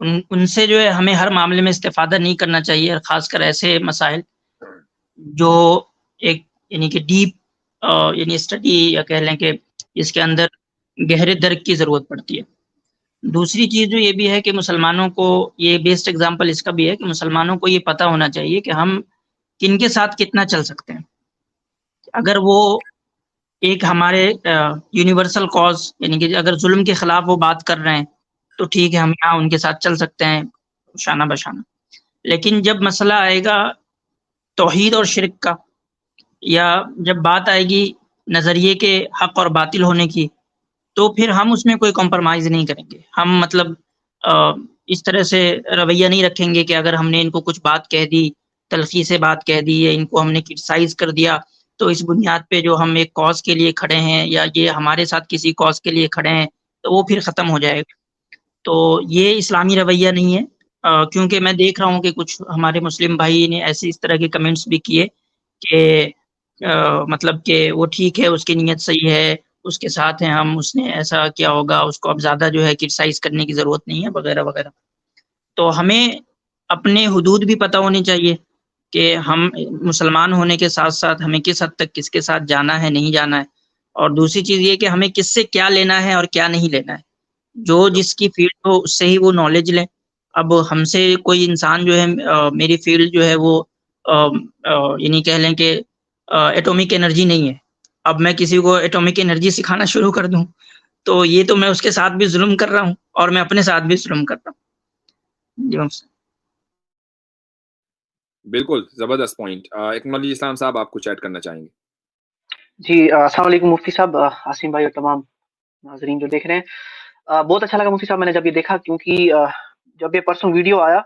ان سے جو ہے ہمیں ہر معاملے میں استفادہ نہیں کرنا چاہیے، اور خاص کر ایسے مسائل جو ایک یعنی کہ ڈیپ یعنی اسٹڈی یا کہہ لیں کہ اس کے اندر گہرے درک کی ضرورت پڑتی ہے۔ دوسری چیز جو یہ بھی ہے کہ مسلمانوں کو، یہ بیسٹ ایگزامپل اس کا بھی ہے کہ مسلمانوں کو یہ پتہ ہونا چاہیے کہ ہم کن کے ساتھ کتنا چل سکتے ہیں۔ اگر وہ ایک ہمارے یونیورسل کاز یعنی کہ اگر ظلم کے خلاف وہ بات کر رہے ہیں تو ٹھیک ہے، ہم یہاں ان کے ساتھ چل سکتے ہیں شانہ بشانہ، لیکن جب مسئلہ آئے گا توحید اور شرک کا، یا جب بات آئے گی نظریے کے حق اور باطل ہونے کی، تو پھر ہم اس میں کوئی کمپرمائز نہیں کریں گے۔ ہم مطلب اس طرح سے رویہ نہیں رکھیں گے کہ اگر ہم نے ان کو کچھ بات کہہ دی، تلخی سے بات کہہ دی، یا ان کو ہم نے کرٹیسائز کر دیا، تو اس بنیاد پہ جو ہم ایک کاز کے لیے کھڑے ہیں یا یہ ہمارے ساتھ کسی کاز کے لیے کھڑے ہیں تو وہ پھر ختم ہو جائے گا۔ تو یہ اسلامی رویہ نہیں ہے، کیونکہ میں دیکھ رہا ہوں کہ کچھ ہمارے مسلم بھائی نے ایسے اس طرح کے کمنٹس بھی کیے کہ مطلب کہ وہ ٹھیک ہے، اس کی نیت صحیح ہے، اس کے ساتھ ہیں ہم، اس نے ایسا کیا ہوگا، اس کو اب زیادہ جو ہے کرٹیسائز کرنے کی ضرورت نہیں ہے، وغیرہ وغیرہ۔ تو ہمیں اپنے حدود بھی پتہ ہونی چاہیے کہ ہم مسلمان ہونے کے ساتھ ساتھ ہمیں کس حد تک کس کے ساتھ جانا ہے، نہیں جانا ہے، اور دوسری چیز یہ کہ ہمیں کس سے کیا لینا ہے اور کیا نہیں لینا ہے۔ جو جس کی فیلڈ ہو اس سے ہی وہ نالج لیں۔ اب ہم سے کوئی انسان جو ہے، میری فیلڈ جو ہے وہ یعنی کہہ لیں کہ ایٹومک انرجی نہیں ہے، اب میں کسی کو ایٹومک انرجی سکھانا شروع کر دوں تو یہ تو میں اس کے ساتھ بھی ظلم کر رہا ہوں اور میں اپنے ساتھ بھی ظلم کر رہا ہوں۔ جی بالکل زبردست پوائنٹ۔ اکمل علی اسلام صاحب، آپ کچھ ایڈ کرنا چاہیں گے؟ جی السلام علیکم مفتی صاحب، عاصم بھائی اور تمام ناظرین جو دیکھ رہے ہیں، بہت اچھا لگا مفتی صاحب میں نے جب یہ دیکھا، کیونکہ جب یہ پرسوں ویڈیو آیا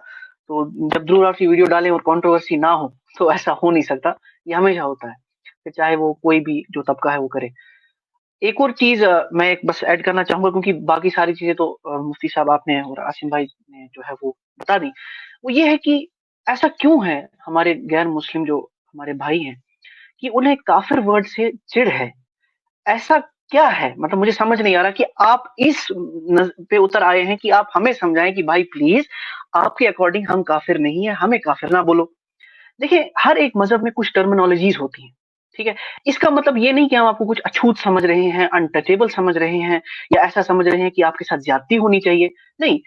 تو جب ضرور آپ کی ویڈیو ڈالیں اور کنٹروورسی نہ ہو تو ایسا ہو نہیں سکتا، یہ ہمیشہ ہوتا ہے کہ چاہے وہ کوئی بھی جو طبقہ ہے وہ کرے۔ ایک اور چیز میں ایک بس ایڈ کرنا چاہوں گا، کیونکہ باقی ساری چیزیں تو مفتی صاحب آپ نے اور عاصم بھائی نے جو ہے وہ بتا دی، وہ یہ ہے کہ ایسا کیوں ہے ہمارے غیر مسلم جو ہمارے بھائی ہیں کہ انہیں کافر ورڈ سے چڑ ہے؟ ایسا کیا ہے؟ مطلب مجھے سمجھ نہیں آ رہا کہ آپ اس پہ اتر آئے ہیں کہ آپ ہمیں سمجھائیں کہ بھائی پلیز آپ کے اکارڈنگ ہم کافر نہیں ہیں، ہمیں کافر نہ بولو۔ دیکھیں، ہر ایک مذہب میں کچھ ٹرمینالوجیز ہوتی ہیں، ٹھیک ہے؟ اس کا مطلب یہ نہیں کہ ہم آپ کو کچھ اچھوت سمجھ رہے ہیں، انٹچیبل سمجھ رہے ہیں، یا ایسا سمجھ رہے ہیں کہ آپ کے ساتھ زیادتی ہونی چاہیے۔ نہیں،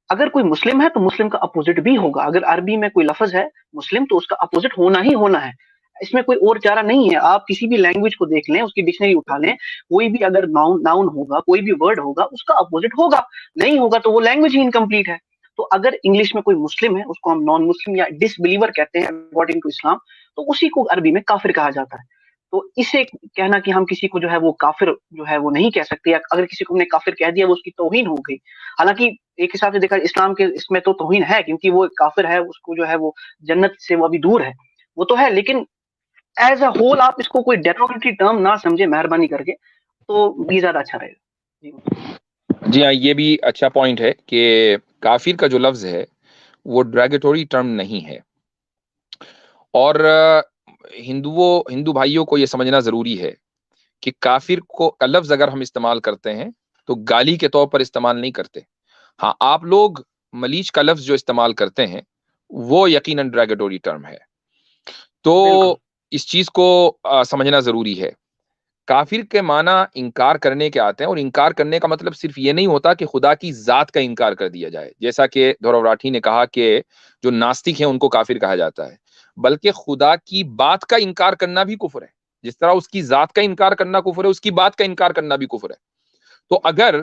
اگر کوئی مسلم ہے تو مسلم کا اپوزٹ بھی ہوگا۔ اگر عربی میں کوئی لفظ ہے مسلم تو اس کا اپوزٹ ہونا ہی ہونا ہے، اس میں کوئی اور چارہ نہیں ہے۔ آپ کسی بھی لینگویج کو دیکھ لیں، اس کی ڈکشنری اٹھا لیں، کوئی بھی اگر ناؤن ہوگا، کوئی بھی ورڈ ہوگا، اس کا اپوزٹ ہوگا، نہیں ہوگا تو وہ لینگویج ہی انکمپلیٹ ہے۔ تو اگر انگلش میں کوئی مسلم ہے، اس کو ہم نان مسلم یا ڈس بلیور کہتے ہیں اکارڈنگ ٹو اسلام، تو اسی کو عربی میں کافر کہا جاتا ہے۔ تو اسے کہنا کہ ہم کسی کو جو ہے وہ کافر جو ہے وہ نہیں کہہ سکتے، یا اگر کسی کو ہم نے کافر کہہ دیا وہ اس کی توہین ہو گئی۔ حالانکہ ایک حساب سے دیکھا اسلام کے اس میں تو توہین ہے، کیونکہ وہ کافر ہے، اس کو جو ہے وہ جنت سے وہ ابھی دور ہے، وہ تو ہے، لیکن ایز اے ہول آپ اس کو کوئی ڈیروگیٹری ٹرم نہ سمجھے مہربانی کر کے، تو بھی زیادہ اچھا رہے گا۔ جی ہاں، یہ بھی اچھا پوائنٹ ہے کہ کافر کا جو لفظ ہے وہ ڈریگیٹوری ٹرم نہیں ہے، اور ہندو بھائیوں کو یہ سمجھنا ضروری ہے کہ کافر کو کا لفظ اگر ہم استعمال کرتے ہیں تو گالی کے طور پر استعمال نہیں کرتے۔ ہاں، آپ لوگ ملیچ کا لفظ جو استعمال کرتے ہیں وہ یقیناً ڈریگیٹوری ٹرم ہے، تو اس چیز کو سمجھنا ضروری ہے۔ کافر کے معنی انکار کرنے کے آتے ہیں، اور انکار کرنے کا مطلب صرف یہ نہیں ہوتا کہ خدا کی ذات کا انکار کر دیا جائے، جیسا کہ دھرو راٹھی نے کہا کہ جو ناستک ہیں ان کو کافر کہا جاتا ہے، بلکہ خدا کی بات کا انکار کرنا بھی کفر ہے۔ جس طرح اس کی ذات کا انکار کرنا کفر ہے، اس کی بات کا انکار کرنا بھی کفر ہے۔ تو اگر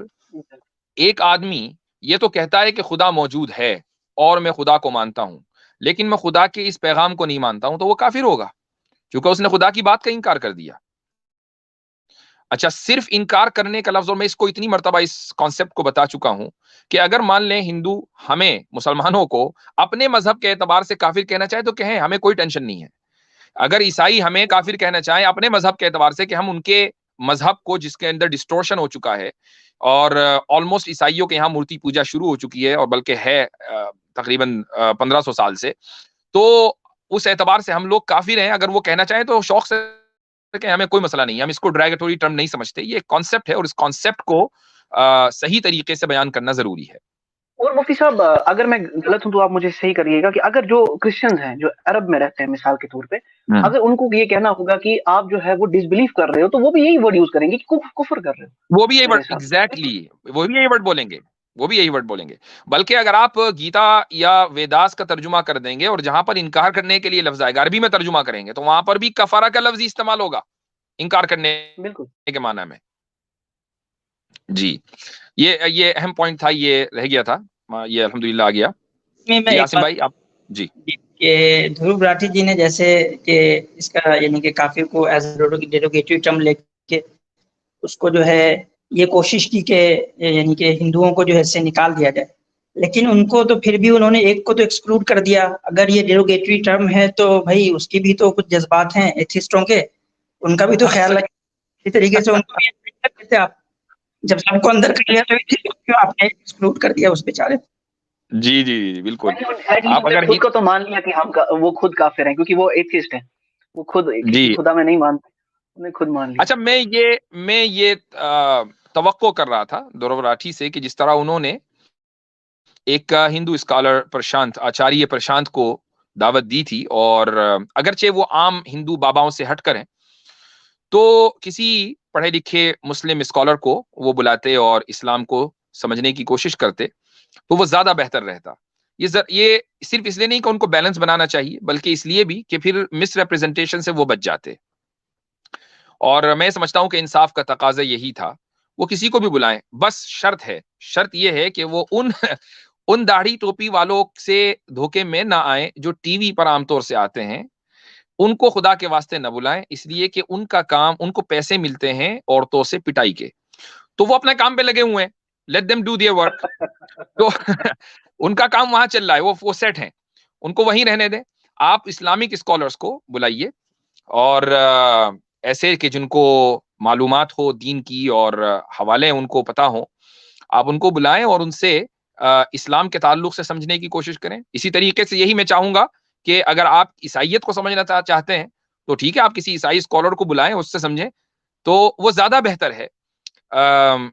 ایک آدمی یہ تو کہتا ہے کہ خدا موجود ہے اور میں خدا کو مانتا ہوں، لیکن میں خدا کے اس پیغام کو نہیں مانتا ہوں، تو وہ کافر ہوگا، کیونکہ اس نے خدا کی بات کا انکار کر دیا۔ اچھا، صرف انکار کرنے کا لفظ، اور میں اس کو اتنی مرتبہ اس کانسیپٹ کو بتا چکا ہوں کہ اگر مان لیں ہندو ہمیں مسلمانوں کو اپنے مذہب کے اعتبار سے کافر کہنا چاہے تو کہیں، ہمیں کوئی ٹینشن نہیں ہے۔ اگر عیسائی ہمیں کافر کہنا چاہیں اپنے مذہب کے اعتبار سے کہ ہم ان کے مذہب کو، جس کے اندر ڈسٹورشن ہو چکا ہے، اور آلموسٹ عیسائیوں کے یہاں مورتی پوجا شروع ہو چکی ہے، اور بلکہ ہے تقریباً 1500 سال سے، تو اس اعتبار سے ہم لوگ کافر ہیں۔ اگر وہ کہنا چاہیں تو شوق سے کہ ہمیں کوئی مسئلہ نہیں ہے، ہم اس کو ڈریگیٹوری ٹرم نہیں سمجھتے۔ یہ ایک کانسیپٹ ہے، اور اس کانسیپٹ کو صحیح طریقے سے بیان کرنا ضروری ہے۔ اور مفتی صاحب اگر میں غلط ہوں تو آپ مجھے صحیح کریے گا کہ اگر جو کرسچنز ہیں جو عرب میں رہتے ہیں مثال کے طور پہ، اگر ان کو یہ کہنا ہوگا کہ آپ جو ہے وہ ڈس بلیو کر رہے ہو تو وہ بھی یہی ورڈ یوز کریں گے کہ کفر کر رہے ہو. وہ بھی یہی ورڈ ایگزیکٹلی وہ بھی یہی ورڈ بولیں گے، وہ بھی یہی ورڈ بولیں گے. بلکہ اگر آپ گیتا یا ویداس کا ترجمہ کر دیں گے اور جہاں پر انکار کرنے کے لیے لفظ آئے گا عربی میں ترجمہ کریں گے تو وہاں پر بھی کفارہ کا لفظ استعمال ہوگا انکار کرنے کے معنی میں. جی یہ اہم پوائنٹ تھا، یہ رہ گیا تھا، یہ الحمدللہ آ گیا. جی عاصم بھائی آپ. جی کہ دھرو راٹھی جی نے جیسے کہ اس کا یعنی کہ کافر کو ایز ڈیروگیٹو ٹرم لے کے اس کو جو ہے یہ کوشش کی کہ یعنی کہ ہندوؤں کو جو ہے اس سے نکال دیا جائے، لیکن ان کو تو پھر بھی انہوں نے ایک کو تو ایکسکلوڈ کر دیا. اگر یہ ڈیروگیٹری ٹرم ہے تو بھائی اس کی بھی تو کچھ جذبات ہیں ایتھسٹوں کے، ان کا بھی تو خیال رکھیں. اسی طریقے سے ان کو بھی آپ جب سب کو اندر کر لیا تو کیوں آپ نے ایکسکلوڈ کر دیا اس بیچارے. جی جی جی بالکل. آپ اگر خود کو تو مان لیا کہ ہم وہ خود کافر ہیں کیونکہ وہ ایتھسٹ ہیں، وہ خود کسی خدا میں نہیں مانتے، انہیں خود مان لیا. اچھا میں یہ توقع کر رہا تھا دھرو راٹھی سے کہ جس طرح انہوں نے ایک ہندو اسکالر پرشانت آچاریہ پرشانت کو دعوت دی تھی، اور اگرچہ وہ عام ہندو باباؤں سے ہٹ کر ہیں تو کسی پڑھے لکھے مسلم اسکالر کو وہ بلاتے اور اسلام کو سمجھنے کی کوشش کرتے تو وہ زیادہ بہتر رہتا. یہ صرف اس لیے نہیں کہ ان کو بیلنس بنانا چاہیے بلکہ اس لیے بھی کہ پھر مس ریپرزنٹیشن سے وہ بچ جاتے. اور میں سمجھتا ہوں کہ انصاف کا تقاضا یہی تھا، وہ کسی کو بھی بلائیں، بس شرط یہ ہے کہ وہ ان داڑھی ٹوپی والوں سے دھوکے میں نہ آئیں جو ٹی وی پر عام طور سے آتے ہیں. ان کو خدا کے واسطے نہ بلائیں، اس لیے کہ ان کا کام، ان کو پیسے ملتے ہیں عورتوں سے پٹائی کے، تو وہ اپنے کام پہ لگے ہوئے ہیں. Let them do their work. تو ان کا کام وہاں چل رہا ہے، وہ سیٹ ہیں، ان کو وہیں رہنے دیں. آپ اسلامک اسکالرس کو بلائیے اور ایسے کہ جن کو معلومات ہو دین کی اور حوالے ان کو پتا ہو، آپ ان کو بلائیں اور ان سے اسلام کے تعلق سے سمجھنے کی کوشش کریں. اسی طریقے سے یہی میں چاہوں گا کہ اگر آپ عیسائیت کو سمجھنا چاہتے ہیں تو ٹھیک ہے، آپ کسی عیسائی اسکالر کو بلائیں، اس سے سمجھیں تو وہ زیادہ بہتر ہے،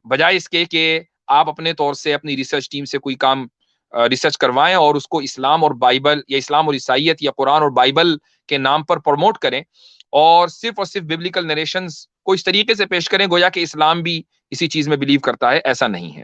بجائے اس کے کہ آپ اپنے طور سے اپنی ریسرچ ٹیم سے کوئی کام ریسرچ کروائیں اور اس کو اسلام اور بائبل یا اسلام اور عیسائیت یا قرآن اور بائبل کے نام پر پروموٹ کریں اور صرف ببلیکل نریشنز کو اس طریقے سے پیش کریں گویا کہ اسلام بھی اسی چیز میں بلیو کرتا ہے. ایسا نہیں ہے.